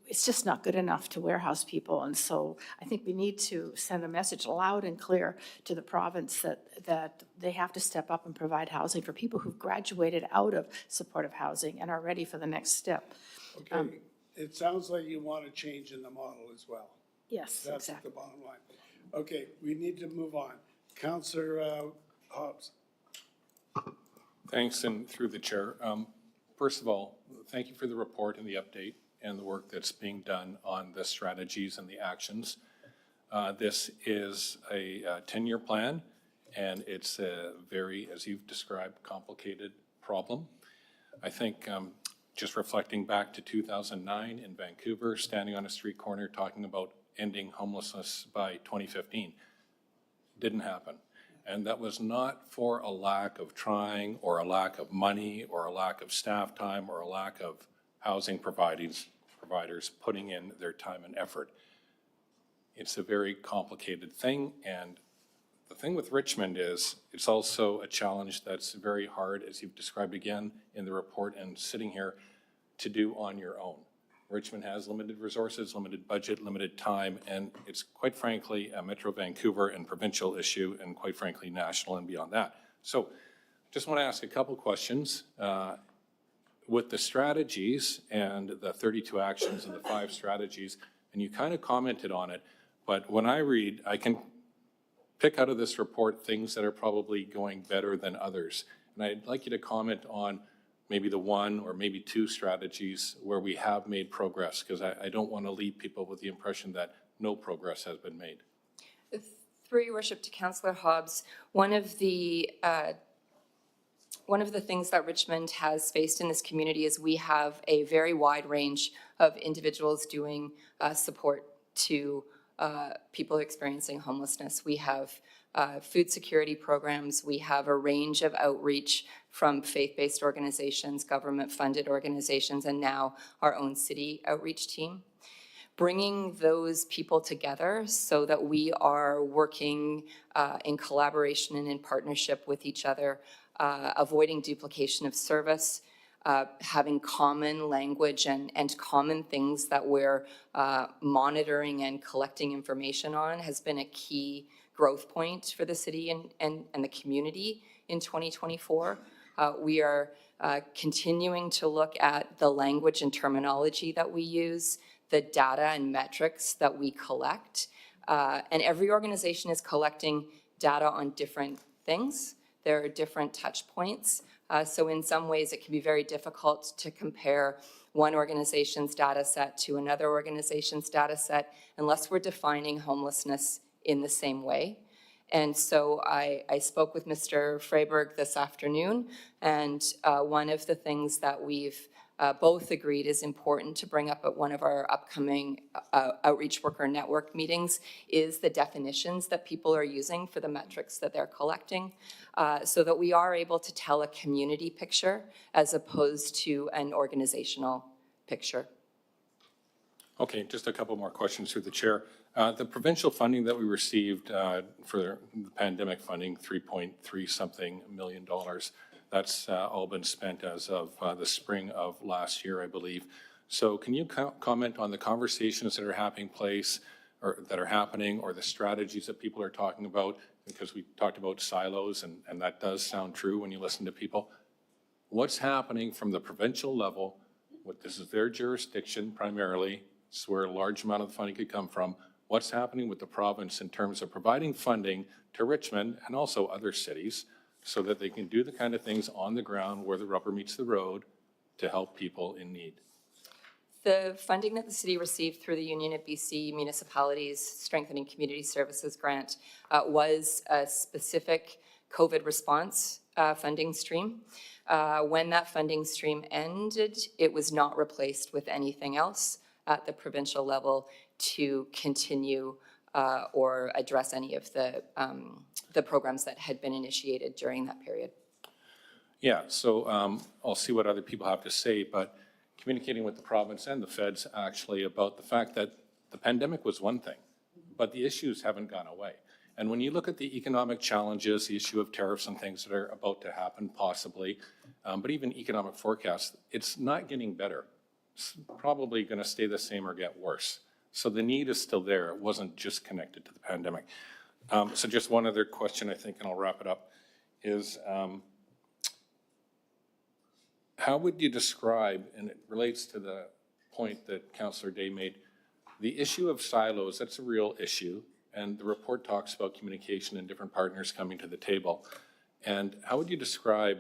it's just not good enough to warehouse people. And so I think we need to send a message loud and clear to the province that they have to step up and provide housing for people who've graduated out of supportive housing and are ready for the next step. Okay, it sounds like you want a change in the model as well. Yes, That's exactly. the bottom line. Okay, we need to move on. Councillor Hobbs. Thanks, and through the chair. First of all, thank you for the report and the update and the work that's being done on the strategies and the actions. This is a 10-year plan, and it's a very, as you've described, complicated problem. I think just reflecting back to 2009 in Vancouver, standing on a street corner talking about ending homelessness by 2015, didn't happen. And that was not for a lack of trying or a lack of money or a lack of staff time or a lack of housing providers putting in their time and effort. It's a very complicated thing, and the thing with Richmond is it's also a challenge that's very hard, as you've described again in the report and sitting here, to do on your own. Richmond has limited resources, limited budget, limited time, and it's quite frankly a Metro Vancouver and provincial issue, and quite frankly national and beyond that. So just want to ask a couple questions. With the strategies and the 32 actions and the 5 strategies, and you kind of commented on it, but when I read, I can pick out of this report things that are probably going better than others. And I'd like you to comment on maybe the 1 or maybe 2 strategies where we have made progress, because I don't want to leave people with the impression that no progress has been made. Through your worship to Councillor Hobbs, one of the things that Richmond has faced in this community is we have a very wide range of individuals doing support to people experiencing homelessness. We have food security programs. We have a range of outreach from faith-based organizations, government-funded organizations, and now our own city outreach team. Bringing those people together so that we are working in collaboration and in partnership with each other avoiding duplication of service, having common language and common things that we're monitoring and collecting information on has been a key growth point for the city and the community in 2024. We are continuing to look at the language and terminology that we use, the data and metrics that we collect. And every organization is collecting data on different things. There are different touch points. So in some ways, it can be very difficult to compare one organization's data set to another organization's data set unless we're defining homelessness in the same way. And so I spoke with Mr. Freiberg this afternoon, and one of the things that we've both agreed is important to bring up at one of our upcoming outreach worker network meetings is the definitions that people are using for the metrics that they're collecting, so that we are able to tell a community picture as opposed to an organizational picture. Okay, just a couple more questions through the chair. The provincial funding that we received for the pandemic funding, $3.3 something million, that's all been spent as of the spring of last year, I believe. So can you comment on the conversations that are happening or the strategies that people are talking about? Because we talked about silos, and that does sound true when you listen to people. What's happening from the provincial level? This is their jurisdiction primarily. It's where a large amount of the funding could come from. What's happening with the province in terms of providing funding to Richmond and also other cities so that they can do the kind of things on the ground where the rubber meets the road to help people in need? The funding that the city received through the Union of BC Municipalities Strengthening Community Services Grant was a specific COVID response funding stream. When that funding stream ended, it was not replaced with anything else at the provincial level to continue or address any of the programs that had been initiated during that period. Yeah, so I'll see what other people have to say, but communicating with the province and the feds actually about the fact that the pandemic was one thing, but the issues haven't gone away. And when you look at the economic challenges, the issue of tariffs and things that are about to happen possibly, but even economic forecasts, it's not getting better. It's probably going to stay the same or get worse. So the need is still there. It wasn't just connected to the pandemic. So just one other question, I think, and I'll wrap it up, is how would you describe, and it relates to the point that Councillor Day made, the issue of silos, that's a real issue, and the report talks about communication and different partners coming to the table. And how would you describe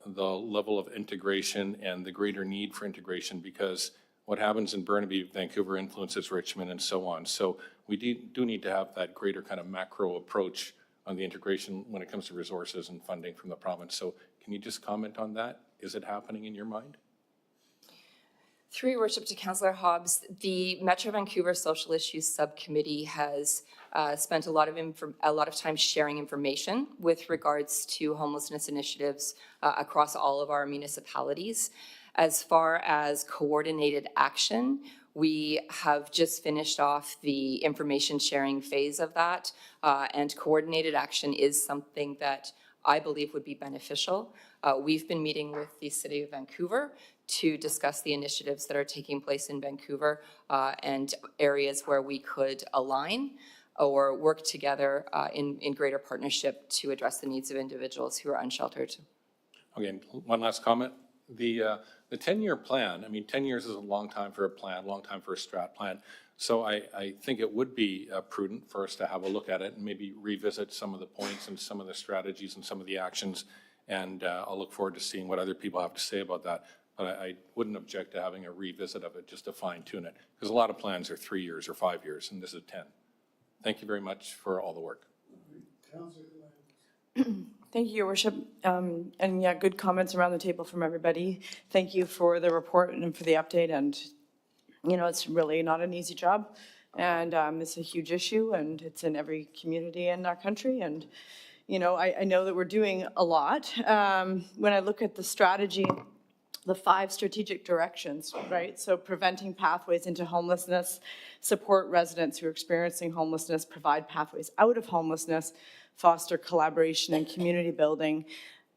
the level of integration and the greater need for integration, because what happens in Burnaby, Vancouver influences Richmond and so on. So we do need to have that greater kind of macro approach on the integration when it comes to resources and funding from the province. So can you just comment on that? Is it happening in your mind? Through your worship to Councillor Hobbs, the Metro Vancouver Social Issues Subcommittee has spent a lot of time sharing information with regards to homelessness initiatives across all of our municipalities. As far as coordinated action, we have just finished off the information sharing phase of that, and coordinated action is something that I believe would be beneficial. We've been meeting with the City of Vancouver to discuss the initiatives that are taking place in Vancouver and areas where we could align or work together in greater partnership to address the needs of individuals who are unsheltered. Okay, one last comment. The 10-year plan, I mean, 10 years is a long time for a plan, long time for a strat plan. So I think it would be prudent for us to have a look at it and maybe revisit some of the points and some of the strategies and some of the actions. And I'll look forward to seeing what other people have to say about that. But I wouldn't object to having a revisit of it just to fine tune it. Because a lot of plans are 3 years or 5 years, and this is 10. Thank you very much for all the work. Thank you, Your Worship. And yeah, good comments around the table from everybody. Thank you for the report and for the update. And, you know, it's really not an easy job. And it's a huge issue, and it's in every community in our country. And, you know, I know that we're doing a lot. When I look at the strategy, the 5 strategic directions, right? So preventing pathways into homelessness, support residents who are experiencing homelessness, provide pathways out of homelessness, foster collaboration and community building,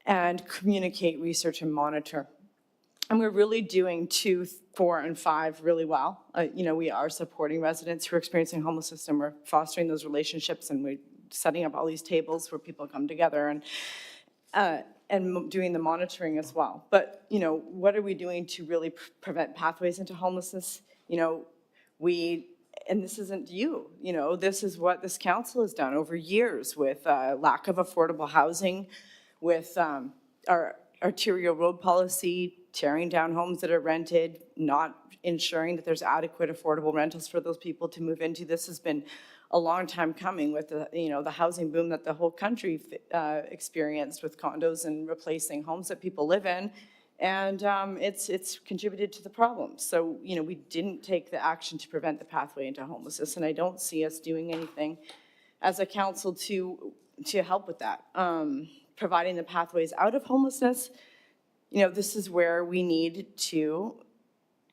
and communicate, research, and monitor. And we're really doing 2, 4, and 5 really well. We are supporting residents who are experiencing homelessness, and we're fostering those relationships, and we're setting up all these tables where people come together and doing the monitoring as well. But, what are we doing to really prevent pathways into homelessness? And this isn't you, this is what this council has done over years with lack of affordable housing, with our arterial road policy, tearing down homes that are rented, not ensuring that there's adequate affordable rentals for those people to move into. This has been a long time coming with the housing boom that the whole country experienced with condos and replacing homes that people live in. And it's contributed to the problem. So, we didn't take the action to prevent the pathway into homelessness, and I don't see us doing anything as a council to help with that. Providing the pathways out of homelessness, this is where we need to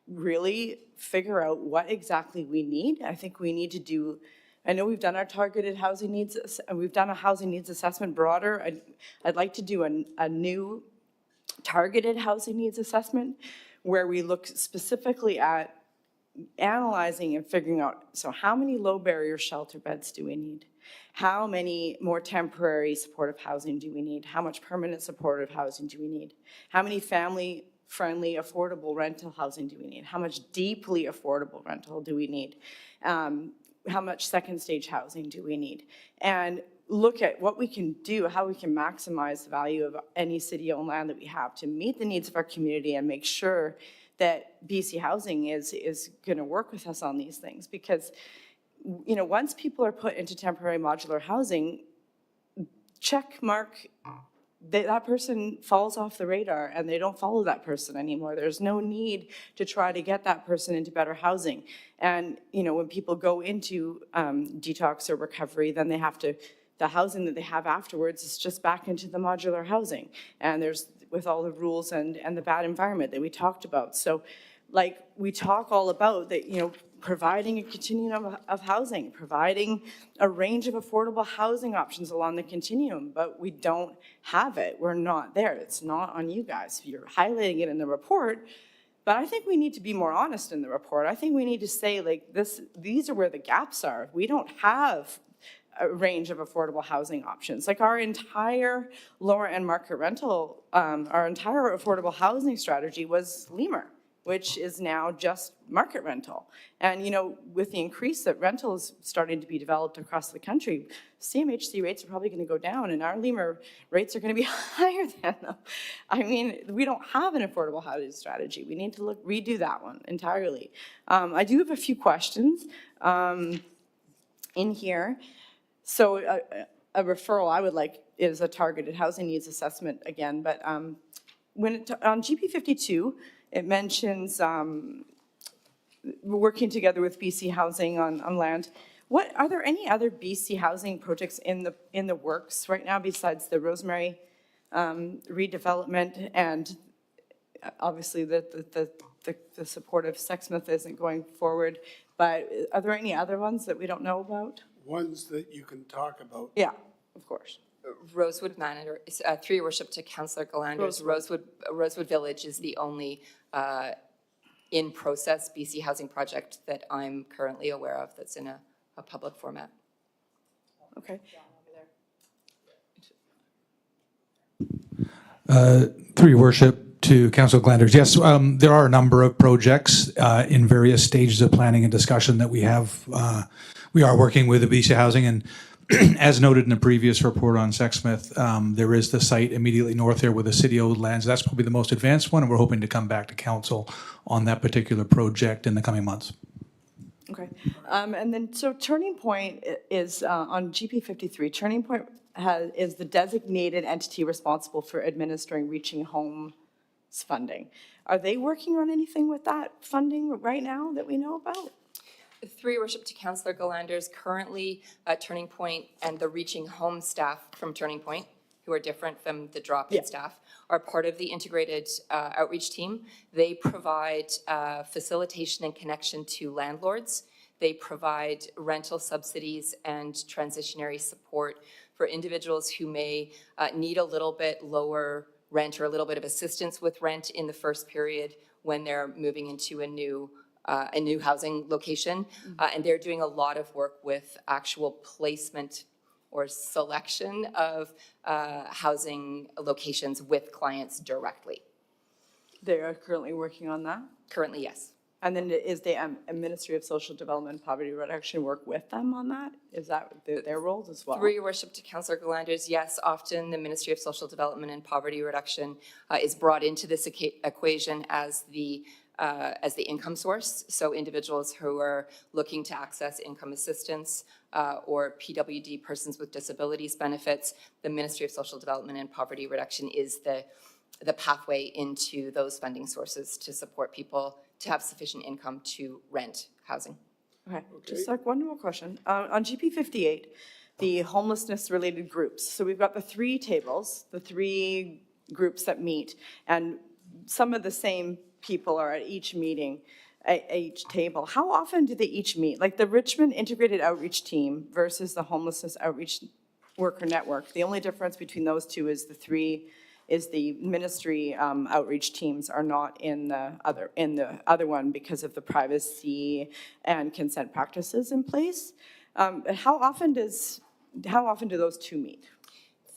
really figure out what exactly we need. I think we need to do, I know we've done our targeted housing needs, we've done a housing needs assessment broader. I'd like to do a new targeted housing needs assessment where we look specifically at analyzing and figuring out, so how many low barrier shelter beds do we need? How many more temporary supportive housing do we need? How much permanent supportive housing do we need? How many family-friendly affordable rental housing do we need? How much deeply affordable rental do we need? How much second stage housing do we need? And look at what we can do, how we can maximize the value of any city-owned land that we have to meet the needs of our community and make sure that BC Housing is going to work with us on these things. Because, once people are put into temporary modular housing, check mark, that person falls off the radar and they don't follow that person anymore. There's no need to try to get that person into better housing. And, when people go into detox or recovery, then they have to, the housing that they have afterwards is just back into the modular housing. And there's, with all the rules and the bad environment that we talked about. So, we talk all about that, providing a continuum of housing, providing a range of affordable housing options along the continuum, but we don't have it. We're not there. It's not on you guys. You're highlighting it in the report, but I think we need to be more honest in the report. I think we need to say, these are where the gaps are. We don't have a range of affordable housing options. Our entire lower end market rental, our entire affordable housing strategy was Lemur, which is now just market rental. And, with the increase that rental is starting to be developed across the country, CMHC rates are probably gonna go down and our Lemur rates are gonna be higher than them. I mean, we don't have an affordable housing strategy. We need to redo that one entirely. I do have a few questions in here. So a referral I would like is a targeted housing needs assessment again, but on GP 52, it mentions working together with BC Housing on land. Are there any other BC Housing projects in the works right now besides the Rosemary redevelopment, and obviously the support of Sexsmith isn't going forward, but are there any other ones that we don't know about? Ones that you can talk about. Yeah, of course. Rosewood Manor, through your worship to Councillor Galanders, Rosewood Village is the only in-process BC Housing project that I'm currently aware of that's in a public format. Okay. Through your worship to Councillor Galanders, yes, there are a number of projects in various stages of planning and discussion that we have. We are working with the BC Housing, and as noted in the previous report on Sexsmith, there is the site immediately north there with the city-owned lands. That's probably the most advanced one, and we're hoping to come back to council on that particular project in the coming months. Okay. And then, so Turning Point is on GP 53. Turning Point is the designated entity responsible for administering Reaching Home's funding. Are they working on anything with that funding right now that we know about? Through your worship to Councillor Galanders, currently Turning Point and the Reaching Home staff from Turning Point, who are different from the drop-in staff, are part of the integrated outreach team. They provide facilitation and connection to landlords. They provide rental subsidies and transitionary support for individuals who may need a little bit lower rent or a little bit of assistance with rent in the first period when they're moving into a new housing location. And they're doing a lot of work with actual placement or selection of housing locations with clients directly. They are currently working on that? Currently, yes. And then is the Ministry of Social Development and Poverty Reduction work with them on that? Is that their roles as well? Through your worship to Councillor Galanders, yes, often the Ministry of Social Development and Poverty Reduction is brought into this equation as the income source. So individuals who are looking to access income assistance or PWD, persons with disabilities benefits, the Ministry of Social Development and Poverty Reduction is the pathway into those funding sources to support people to have sufficient income to rent housing. Okay, just like one more question. On GP 58, the homelessness-related groups. So we've got the three tables, the three groups that meet, and some of the same people are at each meeting, at each table. How often do they each meet? Like the Richmond Integrated Outreach Team versus the Homelessness Outreach Worker Network. The only difference between those two is the ministry outreach teams are not in the other one because of the privacy and consent practices in place. How often do those two meet?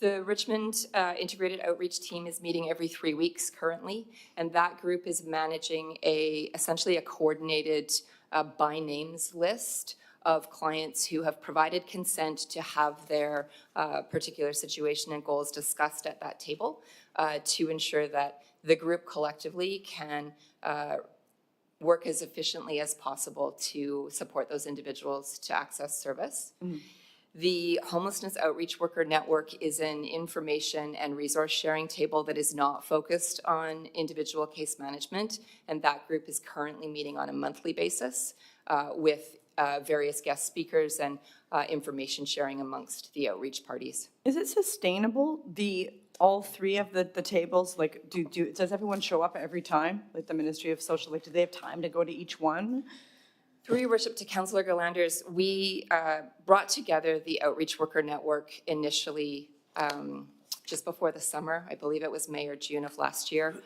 The Richmond Integrated Outreach Team is meeting every 3 weeks currently, and that group is managing essentially a coordinated by names list of clients who have provided consent to have their particular situation and goals discussed at that table to ensure that the group collectively can work as efficiently as possible to support those individuals to access service. Mm-hmm. The Homelessness Outreach Worker Network is an information and resource sharing table that is not focused on individual case management, and that group is currently meeting on a monthly basis with various guest speakers and information sharing amongst the outreach parties. Is it sustainable, all three of the tables? Like, does everyone show up every time? Like the Ministry of Social, like, do they have time to go to each one? Through your worship to Councillor Galanders, we brought together the Outreach Worker Network initially just before the summer. I believe it was May or June of last year.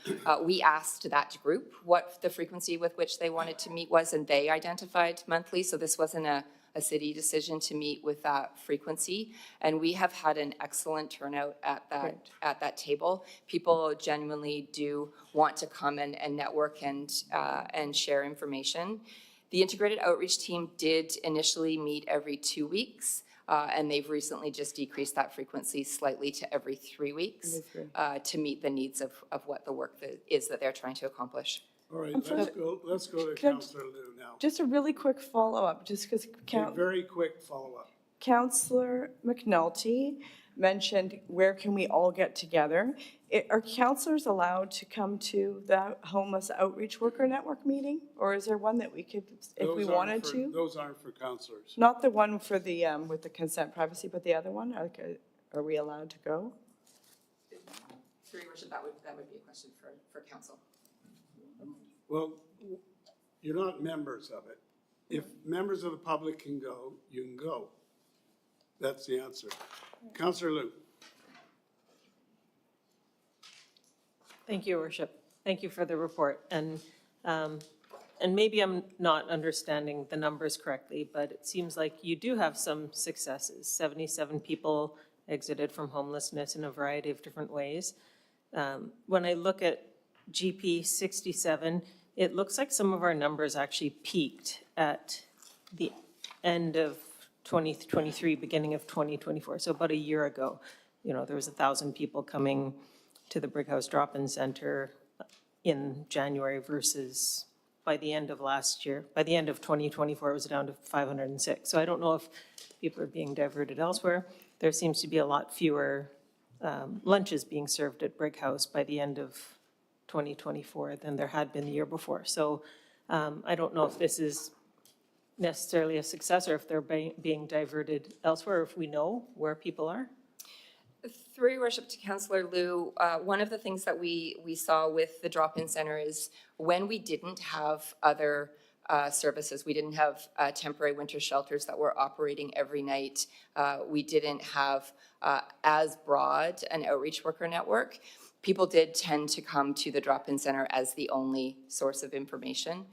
We asked that group what the frequency with which they wanted to meet was, and they identified monthly. So this wasn't a city decision to meet with that frequency. And we have had an excellent turnout at that table. People genuinely do want to come and network and share information. The Integrated Outreach Team did initially meet every 2 weeks, and they've recently just decreased that frequency slightly to every 3 weeks to meet the needs of what the work is that they're trying to accomplish. All right, let's go to Councillor Liu now. Just a really quick follow-up, just because. Very quick follow-up. Councillor McNulty mentioned where can we all get together. Are councillors allowed to come to the Homeless Outreach Worker Network meeting? Or is there one that we could, if we wanted to? Those aren't for councillors. Not the one for the, with the consent privacy, but the other one? Are we allowed to go? Through your worship, that would be a question for council. Well, you're not members of it. If members of the public can go, you can go. That's the answer. Councillor Liu. Thank you, Your Worship. Thank you for the report. And maybe I'm not understanding the numbers correctly, but it seems like you do have some successes. 77 people exited from homelessness in a variety of different ways. When I look at GP 67, it looks like some of our numbers actually peaked at the end of 2023, beginning of 2024. So about a year ago, there was 1,000 people coming to the Brighouse Drop-In Center in January versus by the end of last year. By the end of 2024, it was down to 506. So I don't know if people are being diverted elsewhere. There seems to be a lot fewer lunches being served at Brighouse by the end of 2024 than there had been the year before. So I don't know if this is necessarily a success or if they're being diverted elsewhere, or if we know where people are. Through your worship to Councillor Liu, one of the things that we saw with the drop-in center is when we didn't have other services. We didn't have temporary winter shelters that were operating every night. We didn't have as broad an outreach worker network. People did tend to come to the drop-in center as the only source of information.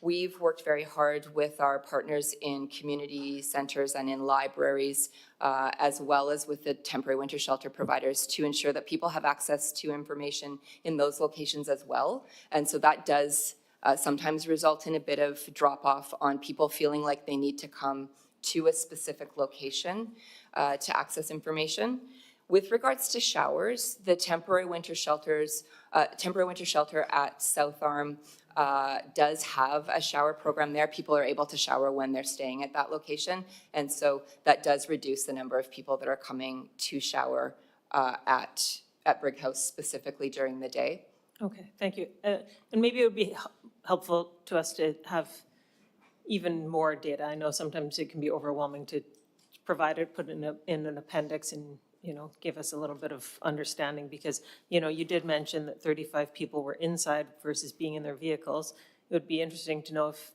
We've worked very hard with our partners in community centers and in libraries, as well as with the temporary winter shelter providers, to ensure that people have access to information in those locations as well. And so that does sometimes result in a bit of drop-off on people feeling like they need to come to a specific location to access information. With regards to showers, the temporary winter shelter at South Arm does have a shower program there. People are able to shower when they're staying at that location. And so that does reduce the number of people that are coming to shower at Brig House specifically during the day. Okay, thank you. And maybe it would be helpful to us to have even more data. I know sometimes it can be overwhelming to provide it, put it in an appendix and, give us a little bit of understanding, because, you did mention that 35 people were inside versus being in their vehicles. It would be interesting to know if,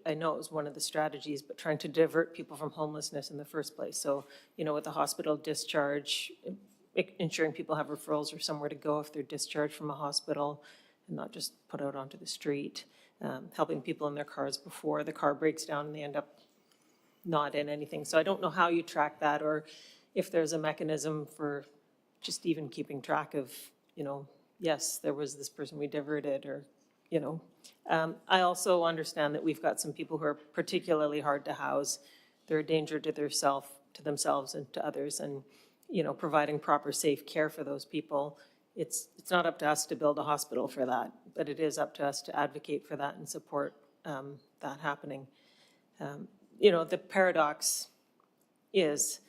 I know it was one of the strategies, but trying to divert people from homelessness in the first place. So, with the hospital discharge, ensuring people have referrals or somewhere to go if they're discharged from a hospital and not just put out onto the street, helping people in their cars before the car breaks down and they end up not in anything. So I don't know how you track that, or if there's a mechanism for just even keeping track of, yes, there was this person we diverted, or, I also understand that we've got some people who are particularly hard to house. They're a danger to themselves and to others, and, providing proper safe care for those people. It's not up to us to build a hospital for that, but it is up to us to advocate for that and support that happening. The paradox is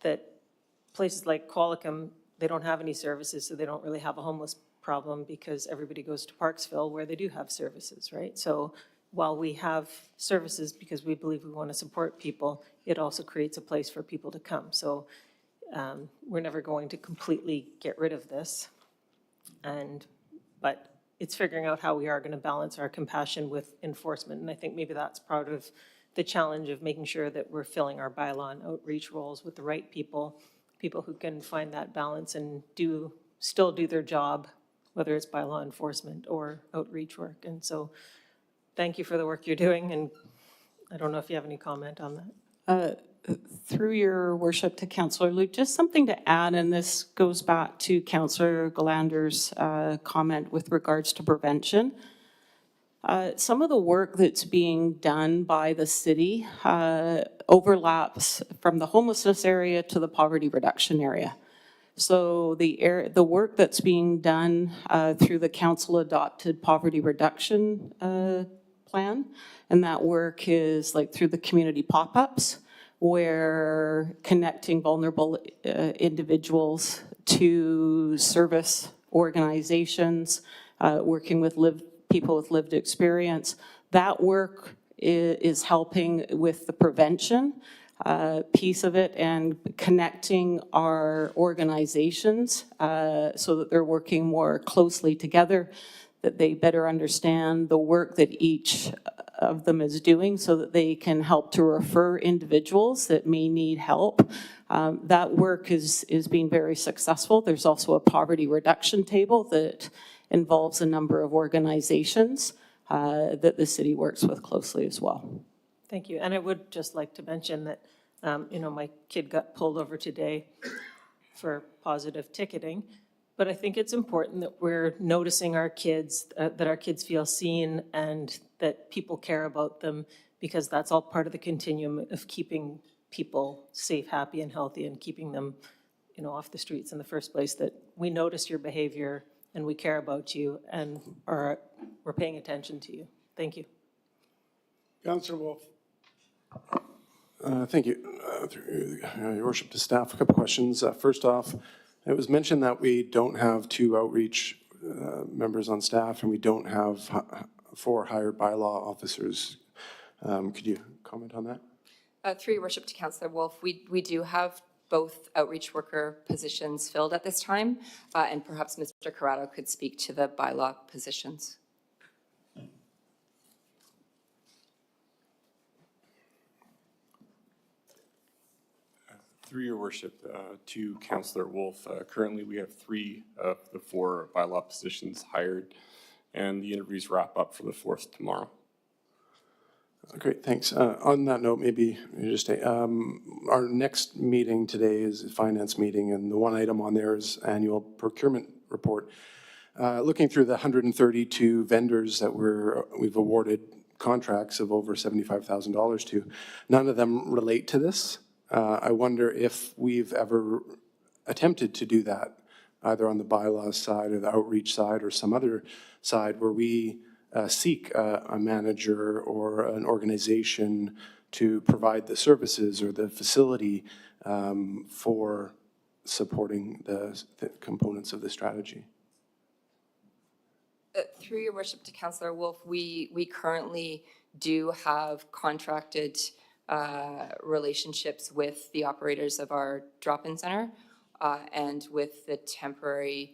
that places like Qualicum, they don't have any services, so they don't really have a homeless problem, because everybody goes to Parksville where they do have services, right? So while we have services because we believe we want to support people, it also creates a place for people to come. So we're never going to completely get rid of this, but it's figuring out how we are going to balance our compassion with enforcement. And I think maybe that's part of the challenge of making sure that we're filling our bylaw and outreach roles with the right people who can find that balance and still do their job, whether it's bylaw enforcement or outreach work. And so thank you for the work you're doing, and I don't know if you have any comment on that. Through your worship to Councillor Luke, just something to add, and this goes back to Councillor Galander's comment with regards to prevention. Some of the work that's being done by the city overlaps from the homelessness area to the poverty reduction area. So the work that's being done through the council-adopted poverty reduction plan, and that work is like through the community pop-ups, where connecting vulnerable individuals to service organizations, working with people with lived experience. That work is helping with the prevention piece of it and connecting our organizations so that they're working more closely together, that they better understand the work that each of them is doing so that they can help to refer individuals that may need help. That work is being very successful. There's also a poverty reduction table that involves a number of organizations that the city works with closely as well. Thank you. And I would just like to mention that, my kid got pulled over today for positive ticketing, but I think it's important that we're noticing our kids, that our kids feel seen and that people care about them, because that's all part of the continuum of keeping people safe, happy, and healthy, and keeping them, off the streets in the first place, that we notice your behavior and we care about you and we're paying attention to you. Thank you. Councillor Wolf. Thank you. Through your worship to staff, a couple questions. First off, it was mentioned that we don't have 2 outreach members on staff and we don't have 4 hired bylaw officers. Could you comment on that? Through your worship to Councillor Wolf, we do have both outreach worker positions filled at this time, and perhaps Mr. Corrado could speak to the bylaw positions. Through your worship, to Councillor Wolf, currently we have 3 of the 4 bylaw positions hired, and the interviews wrap up for the 4th tomorrow. Great, thanks. On that note, maybe just our next meeting today is a finance meeting, and the one item on there is annual procurement report. Looking through the 132 vendors that we've awarded contracts of over $75,000 to, none of them relate to this. I wonder if we've ever attempted to do that, either on the bylaws side or the outreach side or some other side where we seek a manager or an organization to provide the services or the facility for supporting the components of the strategy. Through your worship to Councillor Wolf, we currently do have contracted relationships with the operators of our drop-in center and with the temporary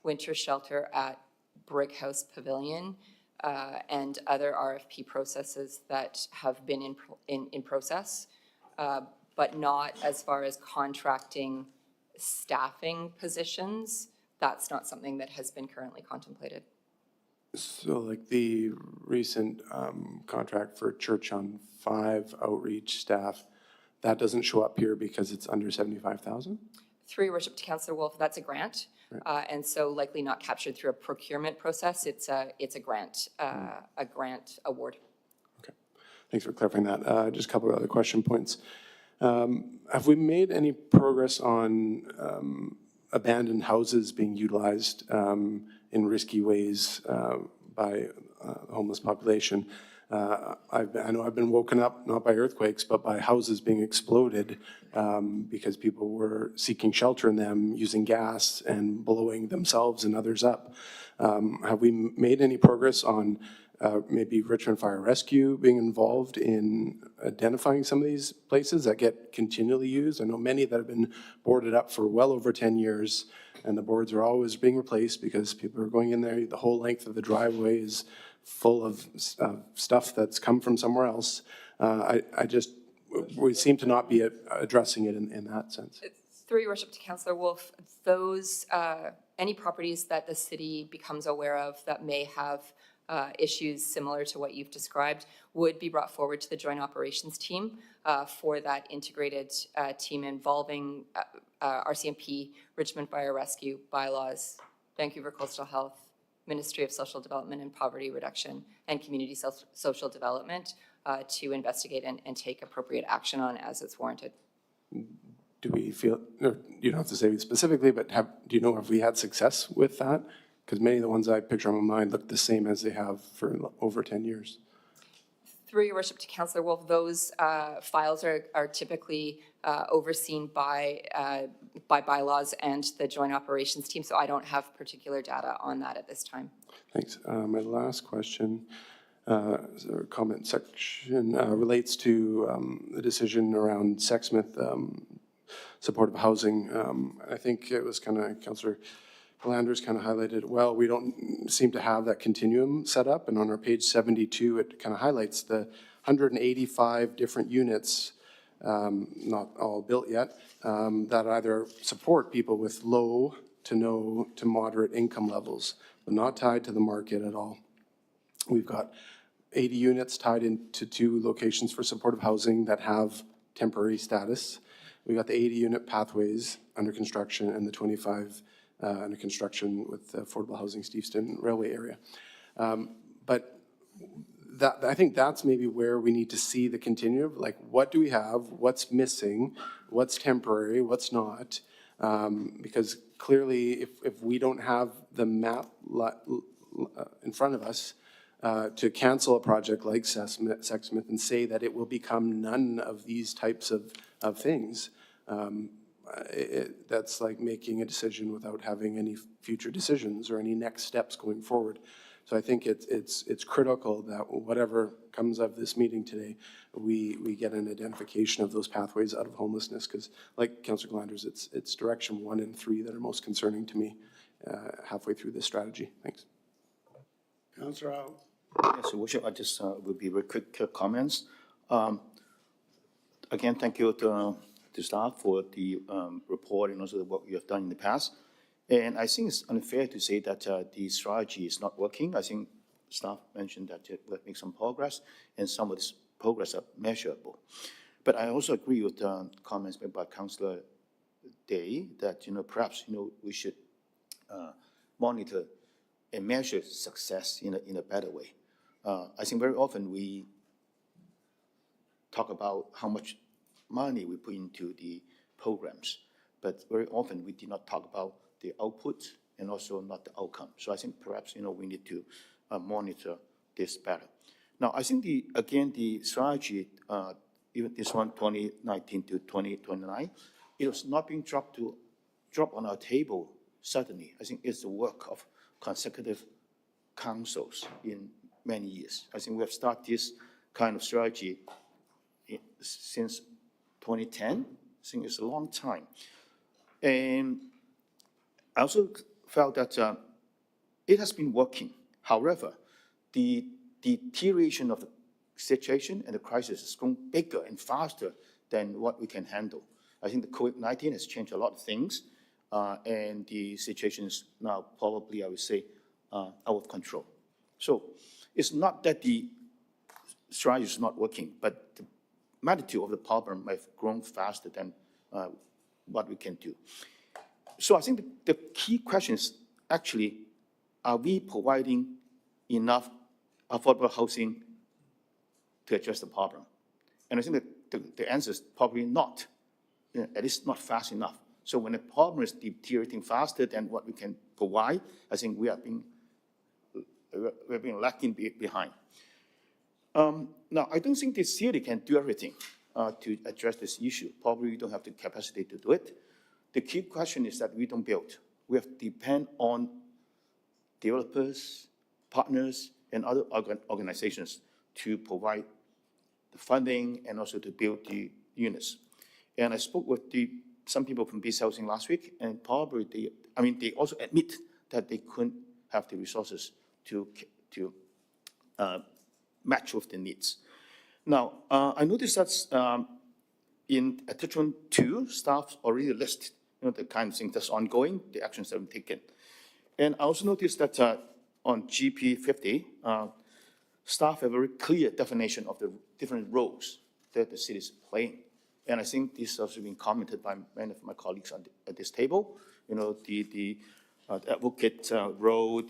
winter shelter at Brick House Pavilion and other RFP processes that have been in process, but not as far as contracting staffing positions. That's not something that has been currently contemplated. So like the recent contract for Church on 5 outreach staff, that doesn't show up here because it's under 75,000? Through your worship to Councillor Wolf, that's a grant. Right. And so likely not captured through a procurement process. It's a grant award. Okay, thanks for clarifying that. Just a couple of other question points. Have we made any progress on abandoned houses being utilized in risky ways by the homeless population? I know I've been woken up, not by earthquakes, but by houses being exploded because people were seeking shelter in them, using gas and blowing themselves and others up. Have we made any progress on maybe Richmond Fire Rescue being involved in identifying some of these places that get continually used? I know many that have been boarded up for well over 10 years, and the boards are always being replaced because people are going in there. The whole length of the driveway is full of stuff that's come from somewhere else. We seem to not be addressing it in that sense. Through your worship to Councillor Wolf, those, any properties that the city becomes aware of that may have issues similar to what you've described would be brought forward to the Joint Operations Team for that integrated team involving RCMP, Richmond Fire Rescue, bylaws, Vancouver Coastal Health, Ministry of Social Development and Poverty Reduction, and Community Social Development to investigate and take appropriate action on as it's warranted. Do we feel, or you don't have to say specifically, but do you know if we had success with that? Because many of the ones I picture on my mind look the same as they have for over 10 years. Through your worship to Councillor Wolf, those files are typically overseen by bylaws and the Joint Operations Team, so I don't have particular data on that at this time. Thanks. My last question, or comment section, relates to the decision around Sexsmith supportive housing. I think it was kind of Councillor Glanders kind of highlighted, well, we don't seem to have that continuum set up, and on our page 72, it kind of highlights the 185 different units, not all built yet, that either support people with low to no to moderate income levels, but not tied to the market at all. We've got 80 units tied into 2 locations for supportive housing that have temporary status. We got the 80-unit pathways under construction and the 25 under construction with the affordable housing Steveston Railway area. But I think that's maybe where we need to see the continuum, like what do we have, what's missing, what's temporary, what's not, because clearly if we don't have the map in front of us to cancel a project like Sexsmith and say that it will become none of these types of things, that's like making a decision without having any future decisions or any next steps going forward. So I think it's critical that whatever comes of this meeting today, we get an identification of those pathways out of homelessness, because like Councillor Glanders, it's direction 1 and 3 that are most concerning to me halfway through this strategy. Thanks. Councillor Al. Yes, Your Worship, I just will be very quick comments. Again, thank you to to staff for the report and also the work you have done in the past. And I think it's unfair to say that the strategy is not working. I think staff mentioned that it will make some progress, and some of this progress are measurable. But I also agree with comments made by Councillor Day that, perhaps, we should monitor and measure success in a better way. I think very often we talk about how much money we put into the programs, but very often we did not talk about the output and also not the outcome. So I think perhaps, we need to monitor this better. Now, I think the strategy, even this one, 2019 to 2029, it was not being dropped on our table suddenly. I think it's the work of consecutive councils in many years. I think we have started this kind of strategy since 2010. I think it's a long time. And I also felt that it has been working. However, the deterioration of the situation and the crisis has grown bigger and faster than what we can handle. I think the COVID-19 has changed a lot of things, and the situation is now probably, I would say, out of control. So it's not that the strategy is not working, but the magnitude of the problem might have grown faster than what we can do. So I think the key question is actually, are we providing enough affordable housing to address the problem? And I think that the answer is probably not, at least not fast enough. So when the problem is deteriorating faster than what we can provide, I think we're being lacking behind. Now, I don't think the city can do everything to address this issue. Probably we don't have the capacity to do it. The key question is that we don't build. We have to depend on developers, partners, and other organizations to provide the funding and also to build the units. And I spoke with some people from Beast Housing last week, and probably they also admit that they couldn't have the resources to match with the needs. Now, I noticed that in attachment 2, staff already listed the kind of things that's ongoing, the actions that have been taken. And I also noticed that on GP 50, staff have a very clear definition of the different roles that the city is playing. And I think this has also been commented by many of my colleagues at this table. The advocate role,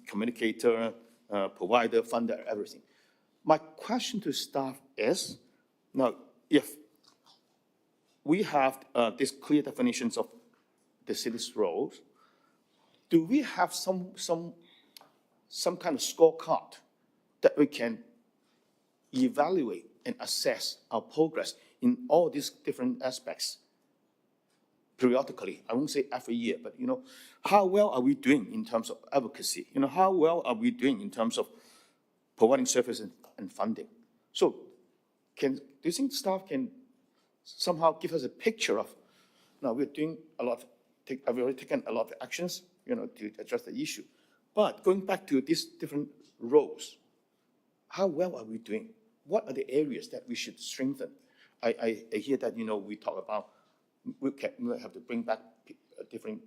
communicator, provider, funder, everything. My question to staff is, now, if we have these clear definitions of the city's roles, do we have some kind of scorecard that we can evaluate and assess our progress in all these different aspects periodically? I won't say every year, but how well are we doing in terms of advocacy? How well are we doing in terms of providing services and funding? So do you think staff can somehow give us a picture of, now we're doing a lot, we've already taken a lot of actions, to address the issue. But going back to these different roles, how well are we doing? What are the areas that we should strengthen? I hear that, we talk about, we have to bring back different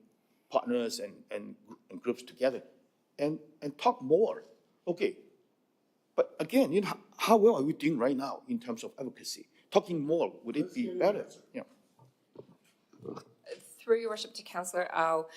partners and groups together and talk more. Okay, but again, how well are we doing right now in terms of advocacy? Talking more, would it be better? Yeah. Through your worship to Councillor Au,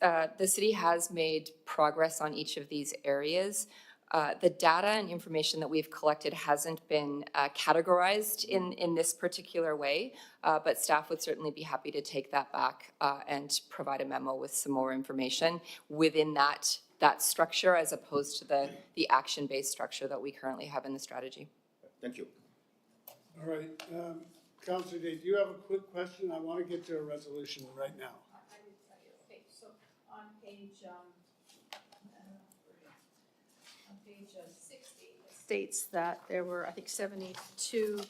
the city has made progress on each of these areas. The data and information that we've collected hasn't been categorized in this particular way, but staff would certainly be happy to take that back and provide a memo with some more information within that structure as opposed to the action-based structure that we currently have in the strategy. Thank you. All right. Councillor Day, do you have a quick question? I want to get to a resolution right now. Okay, so on page 60, it states that there were, I think, 72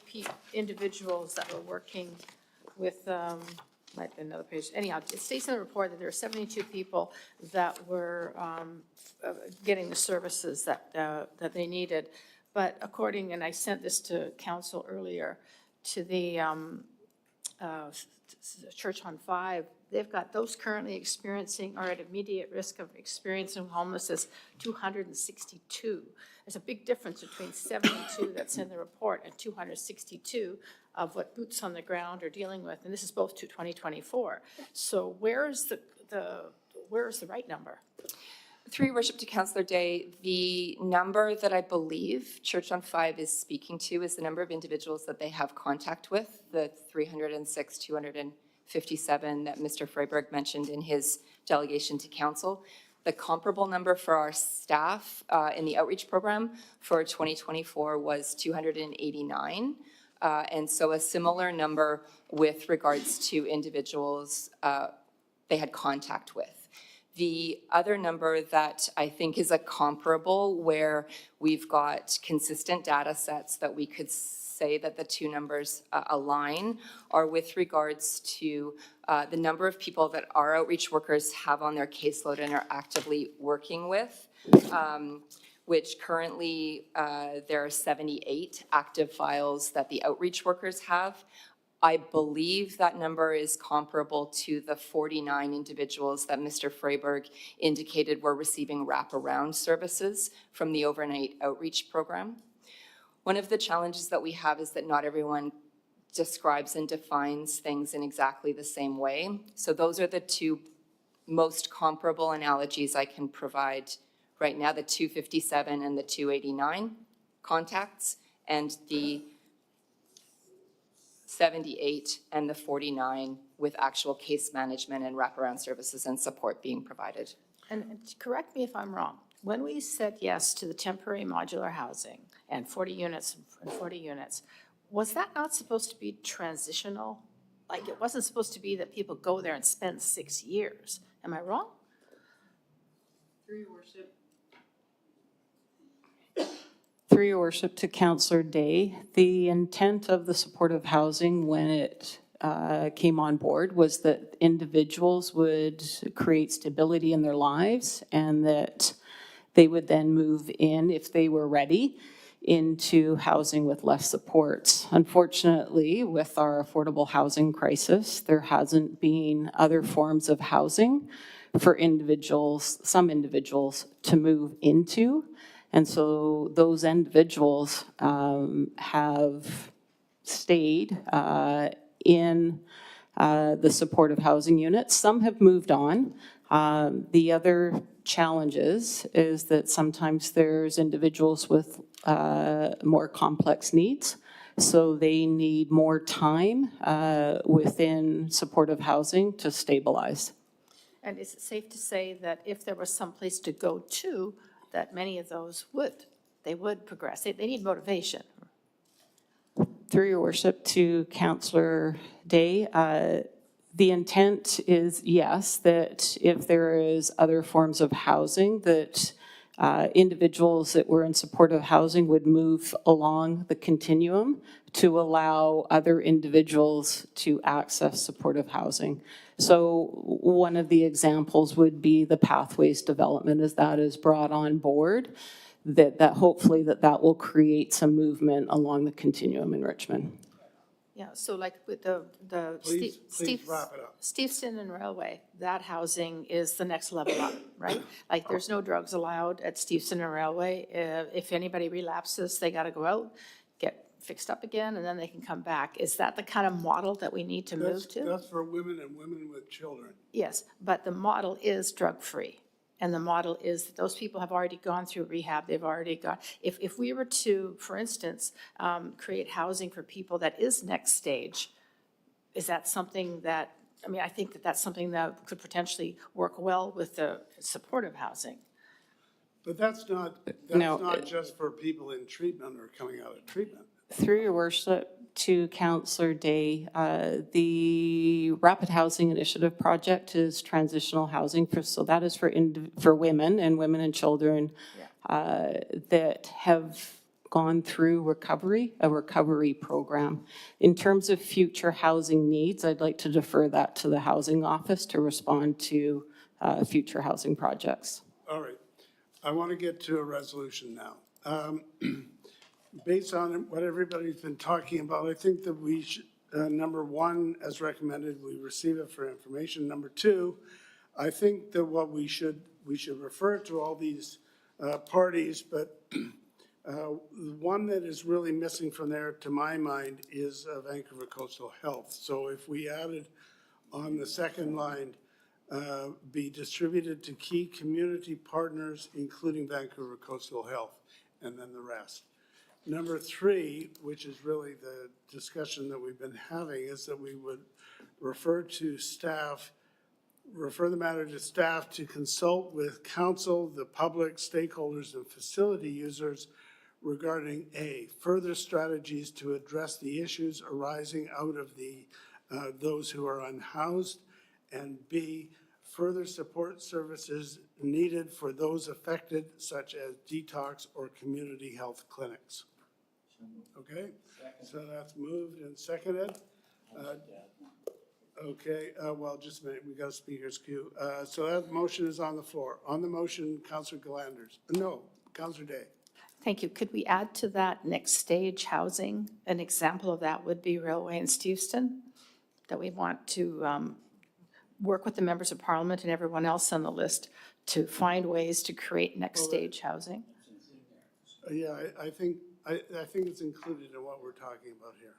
individuals that were working with, might be another page. Anyhow, it states in the report that there are 72 people that were getting the services that they needed. But according, and I sent this to council earlier, to the Church on 5, they've got those currently experiencing or at immediate risk of experiencing homelessness, 262. There's a big difference between 72 that's in the report and 262 of what boots on the ground are dealing with, and this is both to 2024. So where's the right number? Through your worship to Councillor Day, the number that I believe Church on 5 is speaking to is the number of individuals that they have contact with, the 306, 257 that Mr. Freiberg mentioned in his delegation to council. The comparable number for our staff in the outreach program for 2024 was 289. And so a similar number with regards to individuals they had contact with. The other number that I think is a comparable where we've got consistent data sets that we could say that the two numbers align are with regards to the number of people that our outreach workers have on their caseload and are actively working with, which currently there are 78 active files that the outreach workers have. I believe that number is comparable to the 49 individuals that Mr. Freiberg indicated were receiving wraparound services from the overnight outreach program. One of the challenges that we have is that not everyone describes and defines things in exactly the same way. So those are the two most comparable analogies I can provide right now, the 257 and the 289 contacts, and the 78 and the 49 with actual case management and wraparound services and support being provided. And correct me if I'm wrong, when we said yes to the temporary modular housing and 40 units and 40 units, was that not supposed to be transitional? Like, it wasn't supposed to be that people go there and spend 6 years. Am I wrong? Through your worship. Through your worship to Councillor Day, the intent of the supportive housing when it came on board was that individuals would create stability in their lives and that they would then move in, if they were ready, into housing with less supports. Unfortunately, with our affordable housing crisis, there hasn't been other forms of housing for individuals, some individuals, to move into. And so those individuals have stayed in the supportive housing units. Some have moved on. The other challenges is that sometimes there's individuals with more complex needs. So they need more time within supportive housing to stabilize. And is it safe to say that if there was some place to go to, that many of those they would progress? They need motivation. Through your worship to Councillor Day, the intent is, yes, that if there is other forms of housing, that individuals that were in supportive housing would move along the continuum to allow other individuals to access supportive housing. So one of the examples would be the Pathways development as that is brought on board, that hopefully that will create some movement along the continuum in Richmond. Yeah, so like with the Please wrap it up. Steveston and Railway, that housing is the next level up, right? Like, there's no drugs allowed at Steveston and Railway. If anybody relapses, they got to go out, get fixed up again, and then they can come back. Is that the kind of model that we need to move to? That's for women and women with children. Yes, but the model is drug-free. And the model is that those people have already gone through rehab. They've already got, if we were to, for instance, create housing for people that is next stage, is that something that, I mean, I think that that's something that could potentially work well with the supportive housing. But that's not just for people in treatment or coming out of treatment. Through your worship to Councillor Day, the Rapid Housing Initiative project is transitional housing so that is for women and children that have gone through a recovery program. In terms of future housing needs, I'd like to defer that to the Housing Office to respond to future housing projects. All right. I want to get to a resolution now. based on what everybody's been talking about, I think that we should, number one, as recommended, we receive it for information. Number two, I think that what we should refer to all these parties, but one that is really missing from there, to my mind, is Vancouver Coastal Health. So if we added on the second line, be distributed to key community partners, including Vancouver Coastal Health, and then the rest. Number three, which is really the discussion that we've been having, is that we would refer the matter to staff to consult with council, the public, stakeholders, and facility users regarding A, further strategies to address the issues arising out of those who are unhoused, and B, further support services needed for those affected, such as detox or community health clinics. Okay, so that's moved and seconded. Okay, well, just a minute, we got a speaker's queue. So that motion is on the floor. On the motion, Councillor Galanders. No, Councillor Day. Thank you. Could we add to that next stage housing? An example of that would be Railway in Steveston, that we want to work with the members of parliament and everyone else on the list to find ways to create next stage housing. Yeah, I think it's included in what we're talking about here.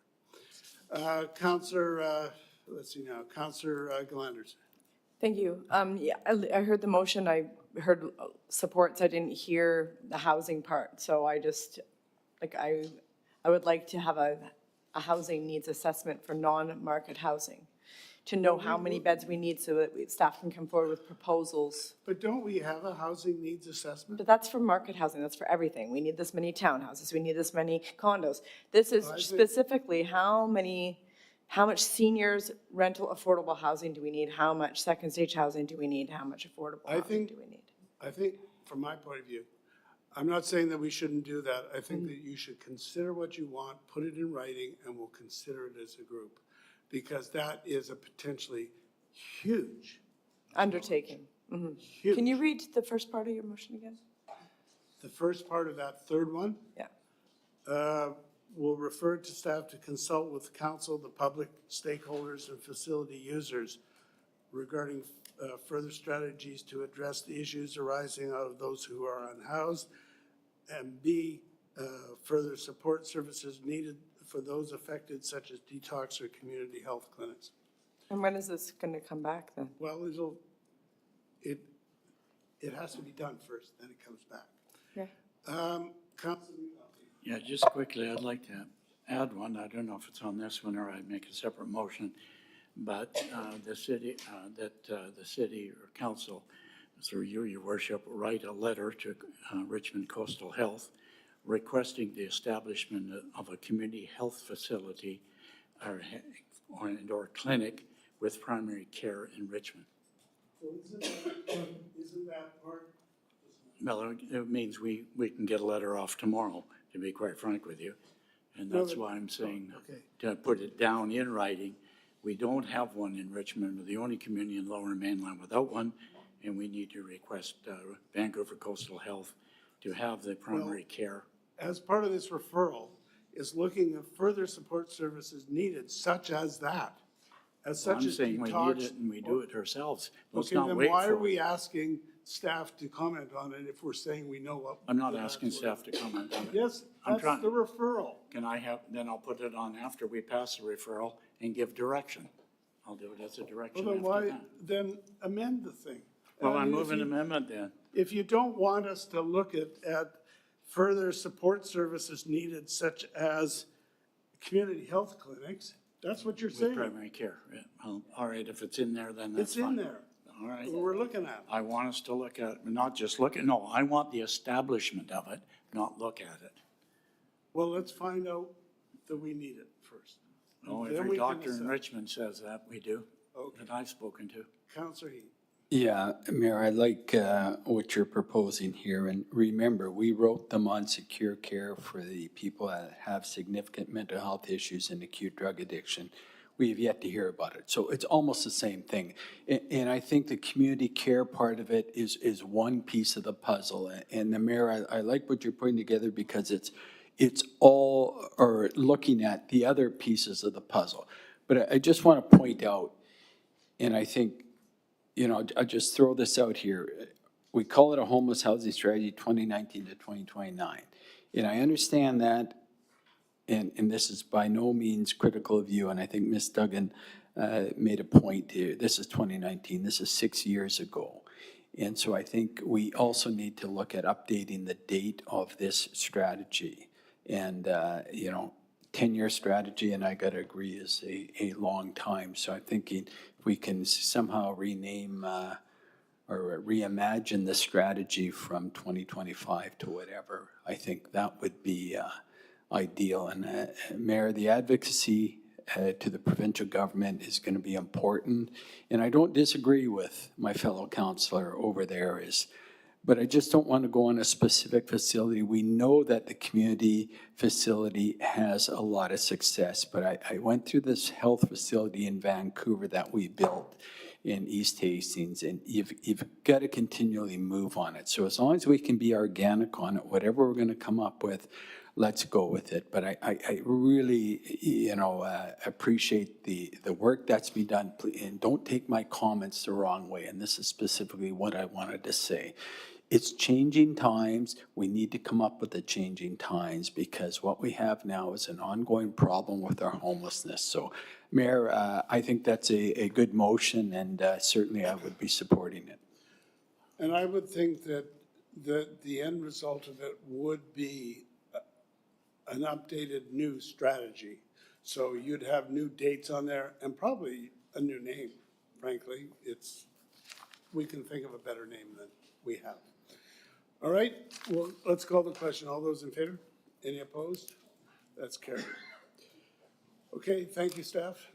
Councillor, let's see now, Councillor Galanders. Thank you. Yeah, I heard the motion. I heard supports. I didn't hear the housing part. So I just, like, I would like to have a housing needs assessment for non-market housing, to know how many beds we need so that staff can come forward with proposals. But don't we have a housing needs assessment? But that's for market housing. That's for everything. We need this many townhouses. We need this many condos. This is specifically how much seniors rental affordable housing do we need? How much second stage housing do we need? How much affordable housing do we need? I think, from my point of view, I'm not saying that we shouldn't do that. I think that you should consider what you want, put it in writing, and we'll consider it as a group. Because that is a potentially huge undertaking. Huge. Can you read the first part of your motion again? The first part of that third one? Yeah. Will refer to staff to consult with council, the public, stakeholders, and facility users regarding further strategies to address the issues arising out of those who are unhoused, and B, further support services needed for those affected, such as detox or community health clinics. And when is this going to come back then? Well, it has to be done first, then it comes back. Yeah. Councilor, Yeah, just quickly, I'd like to add one. I don't know if it's on this one or I'd make a separate motion. But the city or council, through you, your worship, write a letter to Richmond Coastal Health requesting the establishment of a community health facility or clinic with primary care in Richmond. so isn't that part? Well, it means we can get a letter off tomorrow, to be quite frank with you. And that's why I'm saying to put it down in writing. We don't have one in Richmond. We're the only community in Lower Mainland without one, and we need to request Vancouver Coastal Health to have the primary care. As part of this referral, is looking at further support services needed, such as that. As such I'm as saying we detox. need it and we do it ourselves. Let's Okay, not then wait why are for we it. asking staff to comment on it if we're saying we know what? I'm not asking staff to comment on it. Yes, I'm that's trying- the referral. Can I have, then I'll put it on after we pass the referral and give direction. I'll do it as a direction Well, then after why, that. then amend the thing. Well, I I'm mean, if moving you- amendment then. If you don't want us to look at further support services needed, such as community health clinics, that's what you're With saying. primary care. Yeah. Well, all right, if it's in there, then that's It's fine. in there. All right. We're looking at. I want us to look at, not just look at, no, I want the establishment of it, not look at it. Well, let's find out that we need it first. Oh, Then every we can doctor in decide. Richmond says that, we do, that I've spoken to. Councillor Heat. Yeah, Mayor, I like what you're proposing here. And remember, we wrote them on secure care for the people that have significant mental health issues and acute drug addiction. We have yet to hear about it. So it's almost the same thing. And I think the community care part of it is one piece of the puzzle. And the Mayor, I like what you're putting together because it's all, or looking at the other pieces of the puzzle. But I just want to point out, and I think, I'll just throw this out here. We call it a homeless housing strategy 2019 to 2029. And I understand that, and this is by no means critical of you, and I think Ms. Duggan made a point here. This is 2019, this is 6 years ago. And so I think we also need to look at updating the date of this strategy. And, 10-year strategy, and I got to agree, is a long time. So I'm thinking if we can somehow rename or reimagine the strategy from 2025 to whatever, I think that would be ideal. And Mayor, the advocacy to the provincial government is going to be important. And I don't disagree with my fellow councillor over there, but I just don't want to go on a specific facility. We know that the community facility has a lot of success, but I went through this health facility in Vancouver that we built in East Hastings, and you've got to continually move on it. So as long as we can be organic on it, whatever we're going to come up with, let's go with it. But I really, appreciate the work that's been done. And don't take my comments the wrong way. And this is specifically what I wanted to say. It's changing times. We need to come up with the changing times, because what we have now is an ongoing problem with our homelessness. So, Mayor, I think that's a good motion, and certainly I would be supporting it. And I would think that the end result of it would be an updated new strategy. So you'd have new dates on there and probably a new name, frankly. We can think of a better name than we have. All right, well, let's call the question. All those in favor? Any opposed? That's carried. Okay, thank you, staff.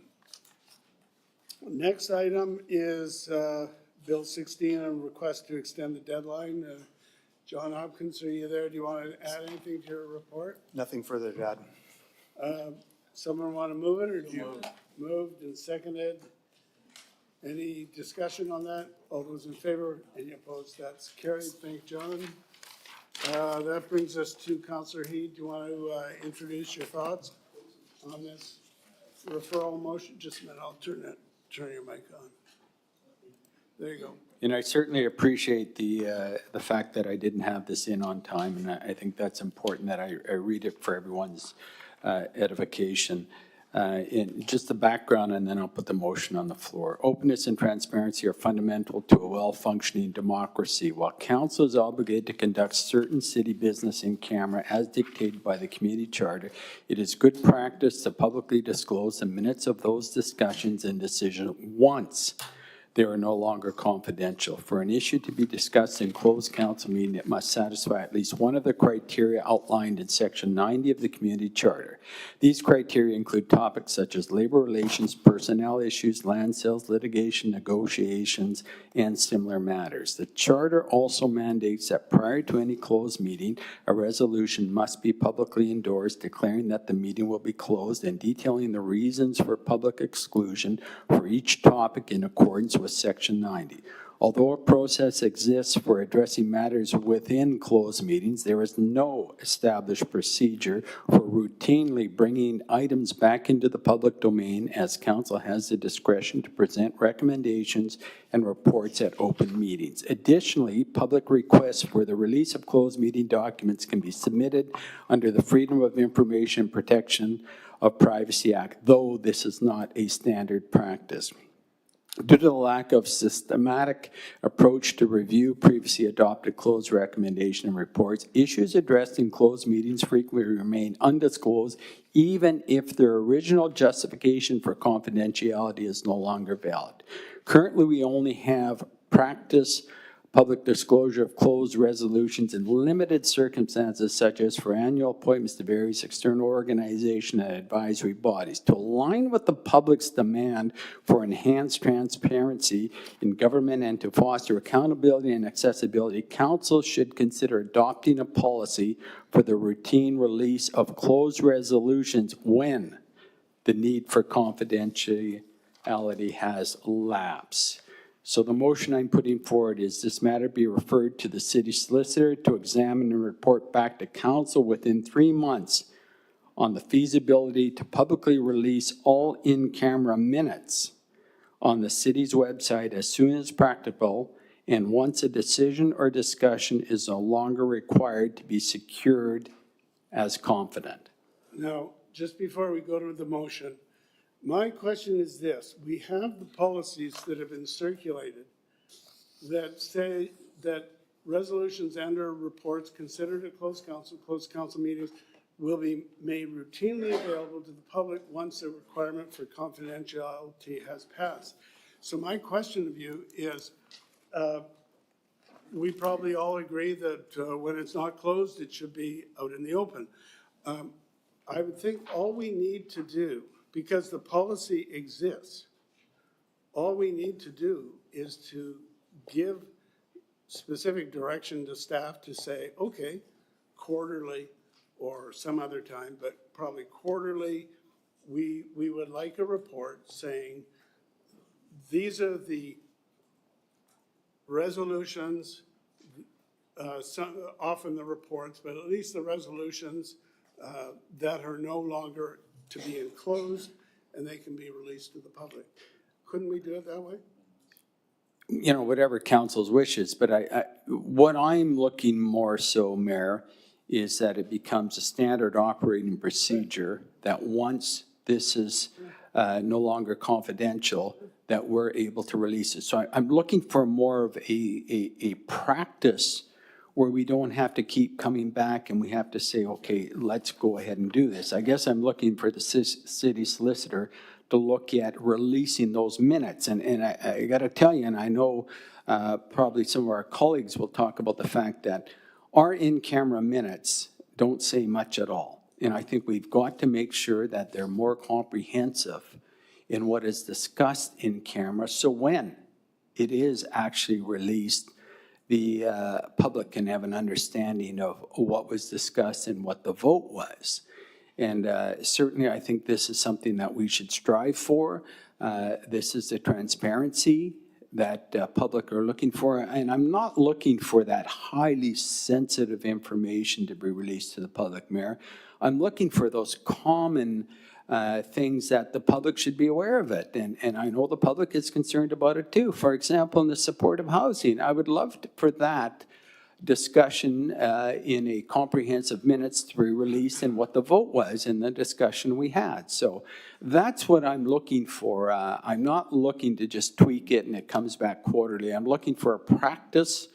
Next item is Bill 16, a request to extend the deadline. John Hopkins, are you there? Do you want to add anything to your report? Nothing further to add. Someone want to move it, or do you? Moved and seconded. Any discussion on that? All those in favor? Any opposed? That's carried. Thank John. That brings us to Councillor Heed. Do you want to introduce your thoughts on this referral motion? Just a minute. I'll turn your mic on. There you go. And I certainly appreciate the fact that I didn't have this in on time, and I think that's important that I read it for everyone's edification. In just the background, and then I'll put the motion on the floor. Openness and transparency are fundamental to a well-functioning democracy. While council is obligated to conduct certain city business in camera as dictated by the community charter, it is good practice to publicly disclose the minutes of those discussions and decisions once they are no longer confidential. For an issue to be discussed in closed council meeting, it must satisfy at least one of the criteria outlined in Section 90 of the Community Charter. These criteria include topics such as labor relations, personnel issues, land sales, litigation, negotiations, and similar matters. The Charter also mandates that prior to any closed meeting, a resolution must be publicly endorsed declaring that the meeting will be closed and detailing the reasons for public exclusion for each topic in accordance with Section 90. Although a process exists for addressing matters within closed meetings, there is no established procedure for routinely bringing items back into the public domain, as council has the discretion to present recommendations and reports at open meetings. Additionally, public requests for the release of closed meeting documents can be submitted under the Freedom of Information Protection of Privacy Act, though this is not a standard practice. Due to the lack of systematic approach to review previously adopted closed recommendation and reports, issues addressed in closed meetings frequently remain undisclosed, even if their original justification for confidentiality is no longer valid. Currently, we only have practice public disclosure of closed resolutions in limited circumstances, such as for annual appointments to various external organizations and advisory bodies. To align with the public's demand for enhanced transparency in government and to foster accountability and accessibility, council should consider adopting a policy for the routine release of closed resolutions when the need for confidentiality has lapsed. So the motion I'm putting forward is this matter be referred to the city solicitor to examine and report back to council within 3 months on the feasibility to publicly release all in-camera minutes on the city's website as soon as practicable, and once a decision or discussion is no longer required to be secured as confident. Now, just before we go to the motion, my question is this. We have the policies that have been circulated that say that resolutions and/or reports considered at closed council meetings will be made routinely available to the public once the requirement for confidentiality has passed. So my question of you is, we probably all agree that when it's not closed, it should be out in the open. I would think all we need to do, because the policy exists, all we need to do is to give specific direction to staff to say, okay, quarterly or some other time, but probably quarterly, we would like a report saying, these are the resolutions, often the reports, but at least the resolutions that are no longer to be enclosed and they can be released to the public. Couldn't we do it that way? You know, whatever council's wishes, but what I'm looking more so, Mayor, is that it becomes a standard operating procedure that once this is no longer confidential, that we're able to release it. So I'm looking for more of a practice where we don't have to keep coming back and we have to say, okay, let's go ahead and do this. I guess I'm looking for the city solicitor to look at releasing those minutes. And I got to tell you, and I know probably some of our colleagues will talk about the fact that our in-camera minutes don't say much at all. And I think we've got to make sure that they're more comprehensive in what is discussed in camera. So when it is actually released, the public can have an understanding of what was discussed and what the vote was. And certainly I think this is something that we should strive for. This is the transparency that public are looking for. And I'm not looking for that highly sensitive information to be released to the public, Mayor. I'm looking for those common things that the public should be aware of it. And I know the public is concerned about it too. For example, in the support of housing, I would love for that discussion in a comprehensive minutes to be released and what the vote was in the discussion we had. So that's what I'm looking for. I'm not looking to just tweak it and it comes back quarterly. I'm looking for a practice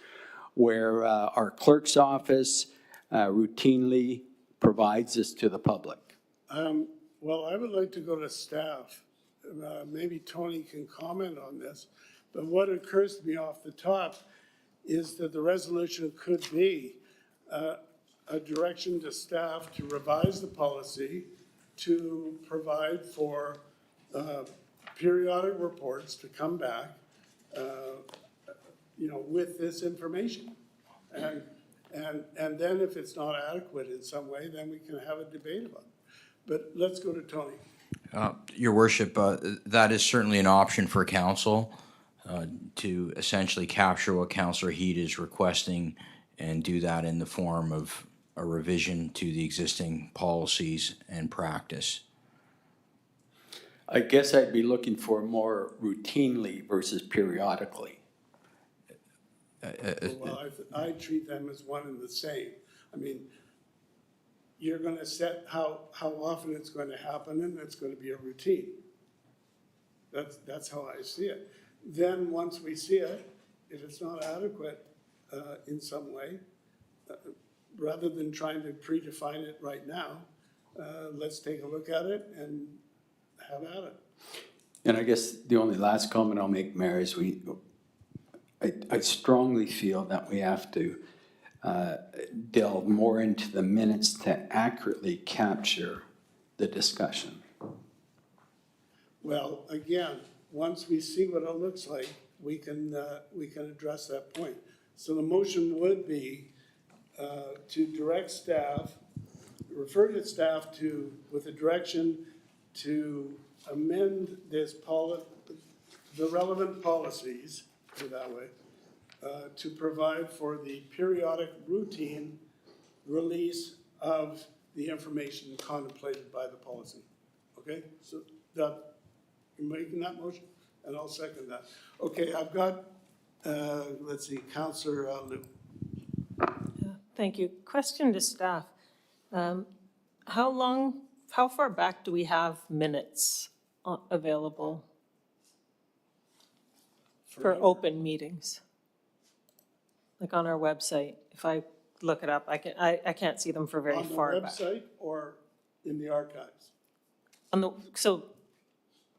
where our clerk's office routinely provides this to the public. Well, I would like to go to staff. Maybe Tony can comment on this, but what occurs to me off the top is that the resolution could be a direction to staff to revise the policy, to provide for periodic reports to come back, with this information. And then if it's not adequate in some way, then we can have a debate about it. But let's go to Tony. Your Worship, that is certainly an option for council to essentially capture what Councillor Heed is requesting and do that in the form of a revision to the existing policies and practice. I guess I'd be looking for more routinely versus periodically. Well, I treat them as one and the same. I mean, you're going to set how often it's going to happen, and it's going to be a routine. That's how I see it. Then once we see it, if it's not adequate in some way, rather than trying to predefine it right now, let's take a look at it and have at it. And I guess the only last comment I'll make, Mayor, is I strongly feel that we have to delve more into the minutes to accurately capture the discussion. Well, again, once we see what it looks like, we can address that point. So the motion would be to direct staff, refer to staff with a direction to amend the relevant policies put it that way, to provide for the periodic routine release of the information contemplated by the policy. Okay, so that, you're making that motion, and I'll second that. Okay, I've got, let's see, Councillor Liu. Thank you. Question to staff. How far back do we have minutes available for open meetings? Like on our website, if I look it up, I can't see them for very far On back. the website or in the archives? So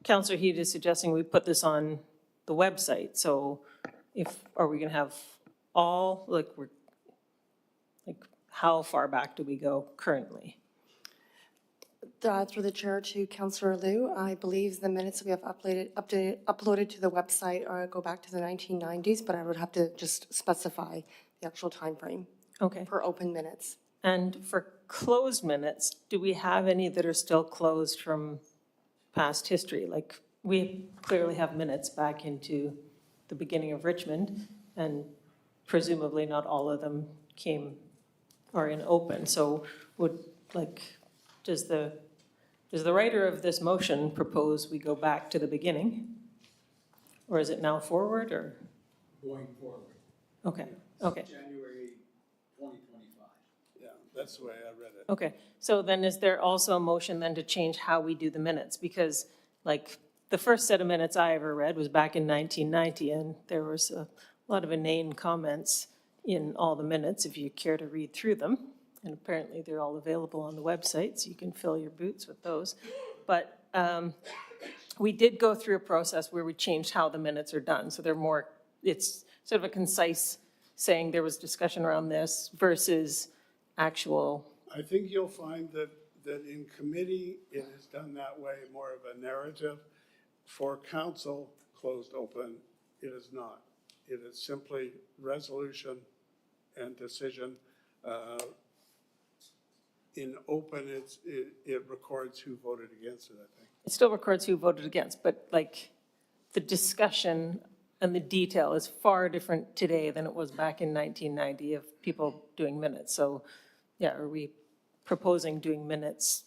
Councillor Heed is suggesting we put this on the website, so are we gonna have all, how far back do we go currently? Through the chair to Councillor Liu, I believe the minutes we have uploaded to the website go back to the 1990s, but I would have to just specify the actual time frame. Okay. For open minutes. And for closed minutes, do we have any that are still closed from past history? Like, we clearly have minutes back into the beginning of Richmond, and presumably not all of them are in open. So does the writer of this motion propose we go back to the beginning? Or is it now forward, or? Going forward. Okay. January 2025. Yeah, that's the way I read it. Okay, so then is there also a motion then to change how we do the minutes? Because the first set of minutes I ever read was back in 1990, and there was a lot of inane comments in all the minutes, if you care to read through them. And apparently they're all available on the website, so you can fill your boots with those. But we did go through a process where we changed how the minutes are done. So it's sort of a concise saying there was discussion around this versus actual. I think you'll find that in committee, it is done that way, more of a narrative. For council, closed open, it is not. It is simply resolution and decision. In open, it records who voted against it, I think. It still records who voted against, but the discussion and the detail is far different today than it was back in 1990 of people doing minutes. So, yeah, are we proposing doing minutes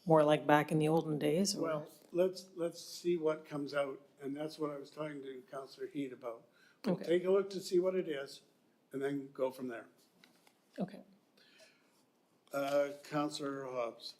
more like back in the olden days? Or? Well, let's see what comes out, and that's what I was talking to Councillor Heed about. We'll take a look to see what it is, and then go from there. Okay. Councillor Hobbs.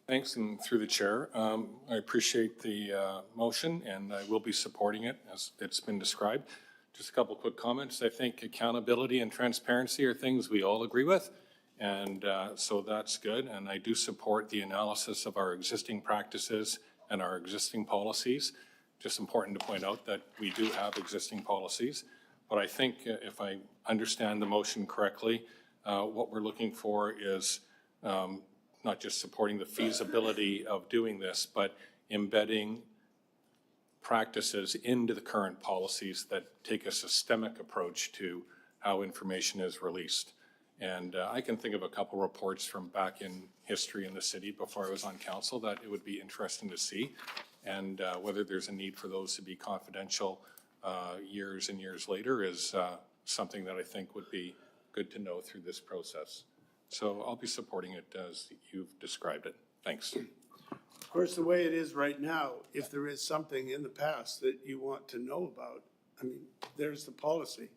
Thanks, and through the chair, I appreciate the motion, and I will be supporting it as it's been described. Just a couple quick comments. I think accountability and transparency are things we all agree with, and so that's good. And I do support the analysis of our existing practices and our existing policies. Just important to point out that we do have existing policies. But I think if I understand the motion correctly, what we're looking for is not just supporting the feasibility of doing this, but embedding practices into the current policies that take a systemic approach to how information is released. And I can think of a couple reports from back in history in the city before I was on council that it would be interesting to see, and whether there's a need for those to be confidential years and years later is something that I think would be good to know through this process. So I'll be supporting it as you've described it. Thanks. Of course, the way it is right now, if there is something in the past that you want to know about, I mean, there's the policy.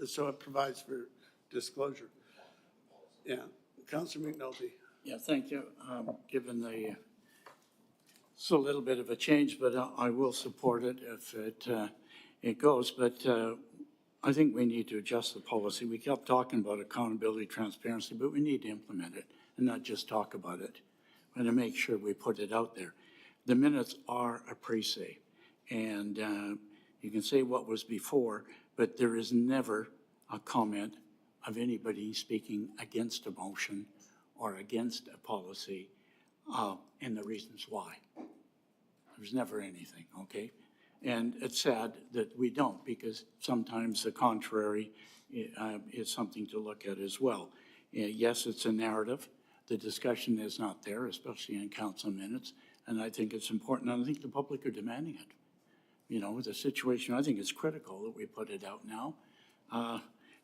So it provides for disclosure. Yeah. Councillor McNulty. Yeah, thank you. Given it's a little bit of a change, but I will support it if it goes. But I think we need to adjust the policy. We kept talking about accountability, transparency, but we need to implement it and not just talk about it. We want to make sure we put it out there. The minutes are a pre-say, and you can say what was before, but there is never a comment of anybody speaking against a motion or against a policy and the reasons why. There's never anything, okay? And it's sad that we don't, because sometimes the contrary is something to look at as well. Yes, it's a narrative. The discussion is not there, especially in council minutes, and I think it's important, and I think the public are demanding it. You know, the situation, I think it's critical that we put it out now.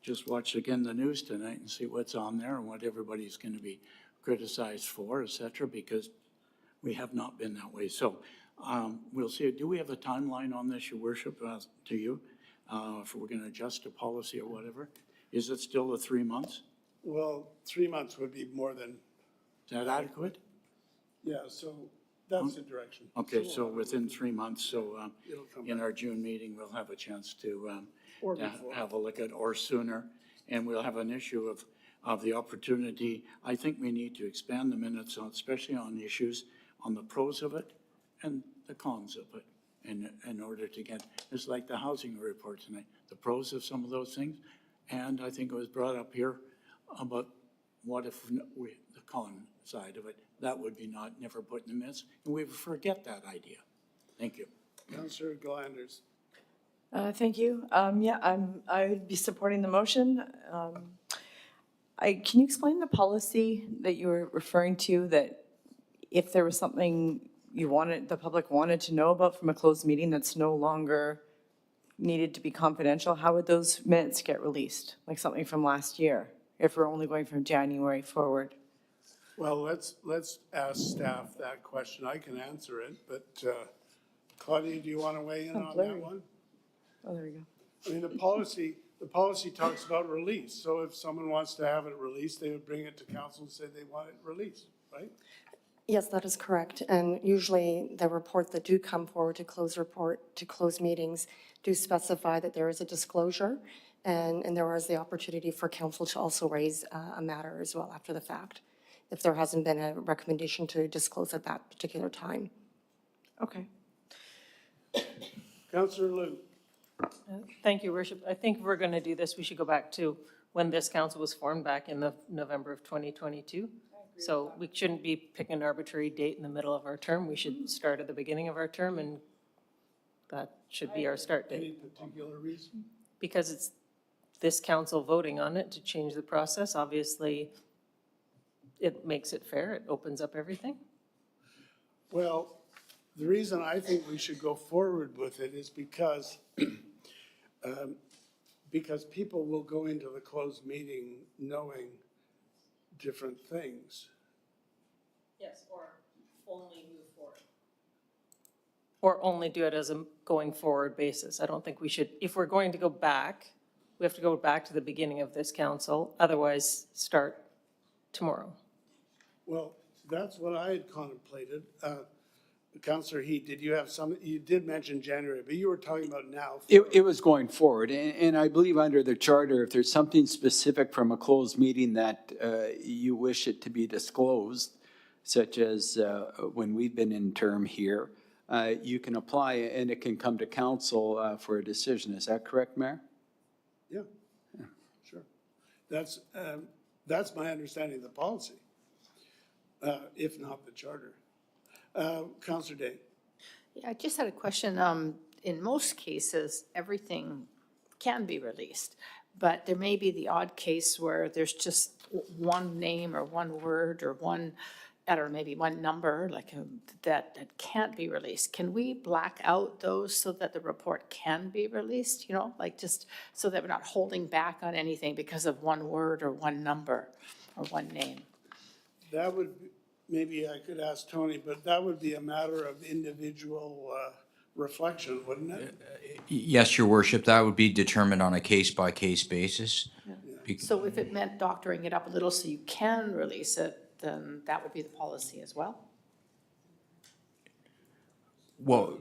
Just watch again the news tonight and see what's on there and what everybody's going to be criticized for, et cetera, because we have not been that way. So we'll see. Do we have a timeline on this, Your Worship, to you? If we're going to adjust a policy or whatever? Is it still the 3 months? Well, 3 months would be more than, Is that adequate? yeah, so that's the direction. Okay, so within 3 months, so It'll come in back. our June meeting, we'll have a chance to Or to before. have a look at, or sooner, and we'll have an issue of the opportunity. I think we need to expand the minutes, especially on issues, on the pros of it and the cons of it, in order to get, it's like the housing report tonight, the pros of some of those things, and I think it was brought up here about what if the con side of it, that would be never put in the minutes, and we forget that idea. Thank you. Councillor Glanders. Thank you. Yeah, I would be supporting the motion. Can you explain the policy that you were referring to, that if there was something the public wanted to know about from a closed meeting that's no longer needed to be confidential, how would those minutes get released? Like something from last year, if we're only going from January forward? Well, let's ask staff that question. I can answer it, but Claudia, do you want to weigh in on that Larry. one? Oh, there we go. I mean, the policy talks about release, so if someone wants to have it released, they would bring it to council and say they want it released, right? Yes, that is correct. And usually the reports that do come forward to close meetings do specify that there is a disclosure, and there is the opportunity for council to also raise a matter as well after the fact, if there hasn't been a recommendation to disclose at that particular time. Okay. Councillor Liu. Thank you, Worship. I think if we're going to do this, we should go back to when this council was formed back in the November of 2022. So we shouldn't be picking an arbitrary date in the middle of our term. We should start at the beginning of our term, and that should be our start Any date. particular reason? Because it's this council voting on it to change the process, obviously, it makes it fair. It opens up everything. Well, the reason I think we should go forward with it is because people will go into the closed meeting knowing different things. Yes, or only move forward. Or only do it as a going forward basis. I don't think we should, if we're going to go back, we have to go back to the beginning of this council, otherwise start tomorrow. Well, that's what I had contemplated. Councillor Heat, did you have some, you did mention January, but you were talking about now. It was going forward, and I believe under the charter, if there's something specific from a closed meeting that you wish it to be disclosed, such as when we've been in term here, you can apply and it can come to council for a decision. Is that correct, Mayor? Yeah, sure. That's my understanding of the policy, if not the charter. Councillor Day. Yeah, I just had a question. In most cases, everything can be released, but there may be the odd case where there's just one name or one word or one, I don't know, maybe one number like that can't be released. Can we black out those so that the report can be released, you know, like just so that we're not holding back on anything because of one word or one number or one name? That would, maybe I could ask Tony, but that would be a matter of individual reflection, wouldn't it? Yes, Your Worship, that would be determined on a case-by-case basis. So if it meant doctoring it up a little so you can release it, then that would be the policy as well? Well,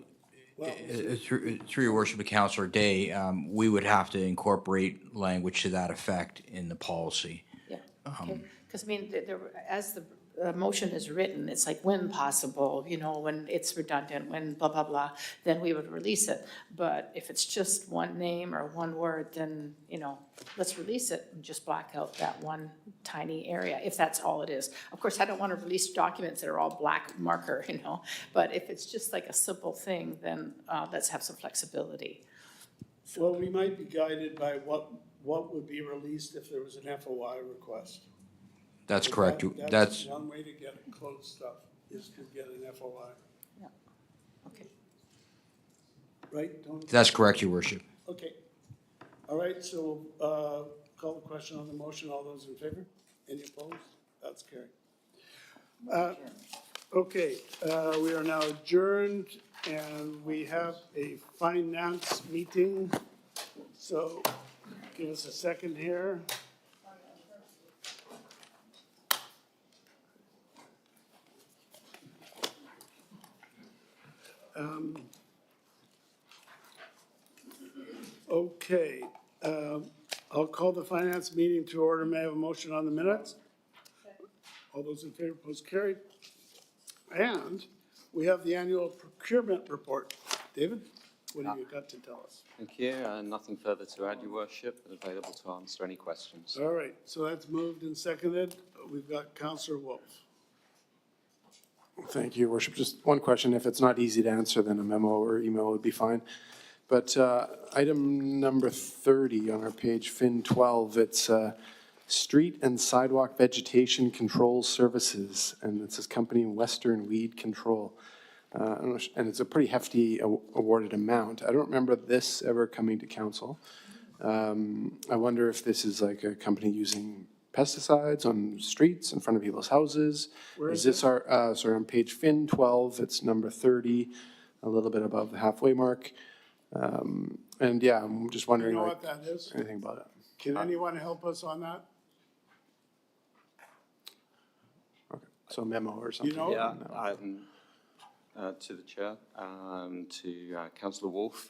through Your Worship, Councillor Day, we would have to incorporate language to that effect in the policy. Yeah, okay. Because I mean, as the motion is written, it's like when possible, you know, when it's redundant, when blah, blah, blah, then we would release it. But if it's just one name or one word, then, you know, let's release it and just black out that one tiny area, if that's all it is. Of course, I don't want to release documents that are all black marker, you know, but if it's just like a simple thing, then let's have some flexibility. Well, we might be guided by what would be released if there was an FOI request. That's correct. That's one way to get closed stuff, is to get an FOI. Yeah, okay. right, Tony? That's correct, Your Worship. Okay. All right, so call the question on the motion. All those in favor? Any opposed? That's carried. Okay, we are now adjourned, and we have a finance meeting. So give us a second here. Okay, I'll call the finance meeting to order. May I have a motion on the minutes? All those in favor, opposed, carried. And we have the annual procurement report. David, what do you got to tell us? Thank you. Nothing further to add, Your Worship, but available to answer any questions. All right, so that's moved and seconded. We've got Councillor Wolf. Thank you, Your Worship. Just one question. If it's not easy to answer, then a memo or email would be fine. But item number 30 on our page, Fin 12, it's Street and Sidewalk Vegetation Control Services, and it says Company Western Weed Control. And it's a pretty hefty awarded amount. I don't remember this ever coming to council. I wonder if this is like a company using pesticides on streets in front of people's houses. Where Is is this our, sorry, on page Fin 12, it's number 30, a little bit above the halfway mark. And yeah, I'm just You wondering know like, what that is? anything about it. Can anyone help us on that? So memo or something? know? Yeah, to the Chair, to Councillor Wolf.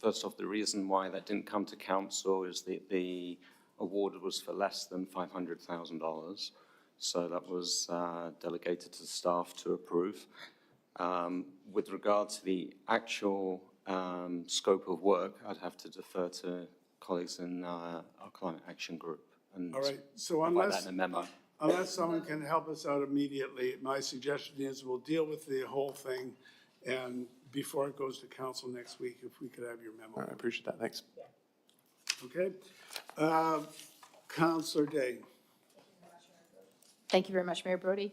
First off, the reason why that didn't come to council is that the award was for less than $500,000. So that was delegated to staff to approve. With regard to the actual scope of work, I'd have to defer to colleagues in our climate action group and All right, so provide that in a memo. unless someone can help us out immediately, my suggestion is we'll deal with the whole thing, and before it goes to council next week, if we could have your memo. I appreciate that. Thanks. Okay? Councillor Day. Thank you very much, Mayor Brody.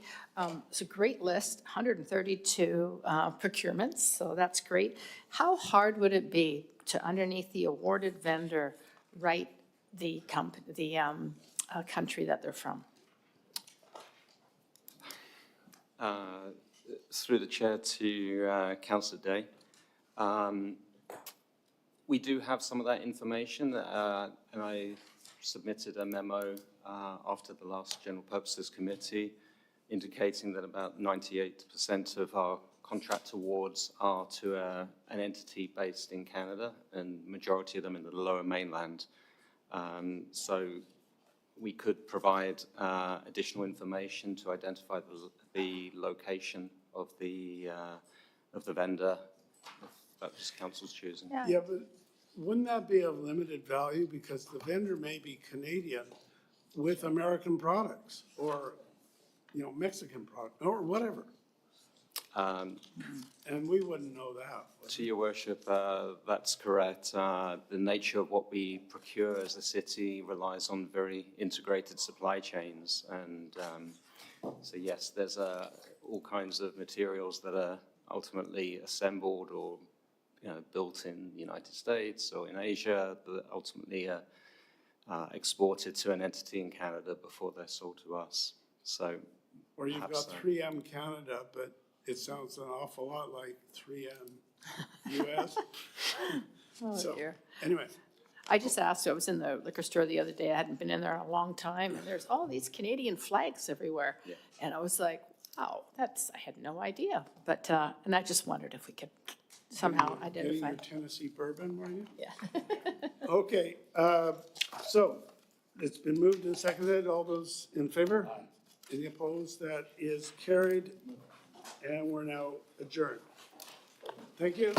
It's a great list, 132 procurements, so that's great. How hard would it be to, underneath the awarded vendor, write the country that they're from? Through the Chair to Councillor Day. We do have some of that information, and I submitted a memo after the last General Purposes Committee indicating that about 98% of our contract awards are to an entity based in Canada, and majority of them in the Lower Mainland. So we could provide additional information to identify the location of the vendor, if that was council's choosing. Yeah, but wouldn't that be of limited value, because the vendor may be Canadian with American products, or, you know, Mexican product, or whatever, and we wouldn't know that. To your worship, that's correct. The nature of what we procure as a city relies on very integrated supply chains. And so yes, there's all kinds of materials that are ultimately assembled or built in the United States or in Asia that ultimately are exported to an entity in Canada before they're sold to us. So Or you've got perhaps, 3M Canada, but it sounds an awful lot like 3M US. Oh, So, dear. anyway, I just asked, I was in the liquor store the other day, I hadn't been in there in a long time, and there's all these Canadian flags everywhere. Yeah. And I was like, wow, I had no idea. But, and I just wondered if we could somehow getting identify. your Tennessee bourbon, were you? Yeah. Okay, so it's been moved and seconded. All those in favor? Any opposed? That is carried, and we're now adjourned. Thank you.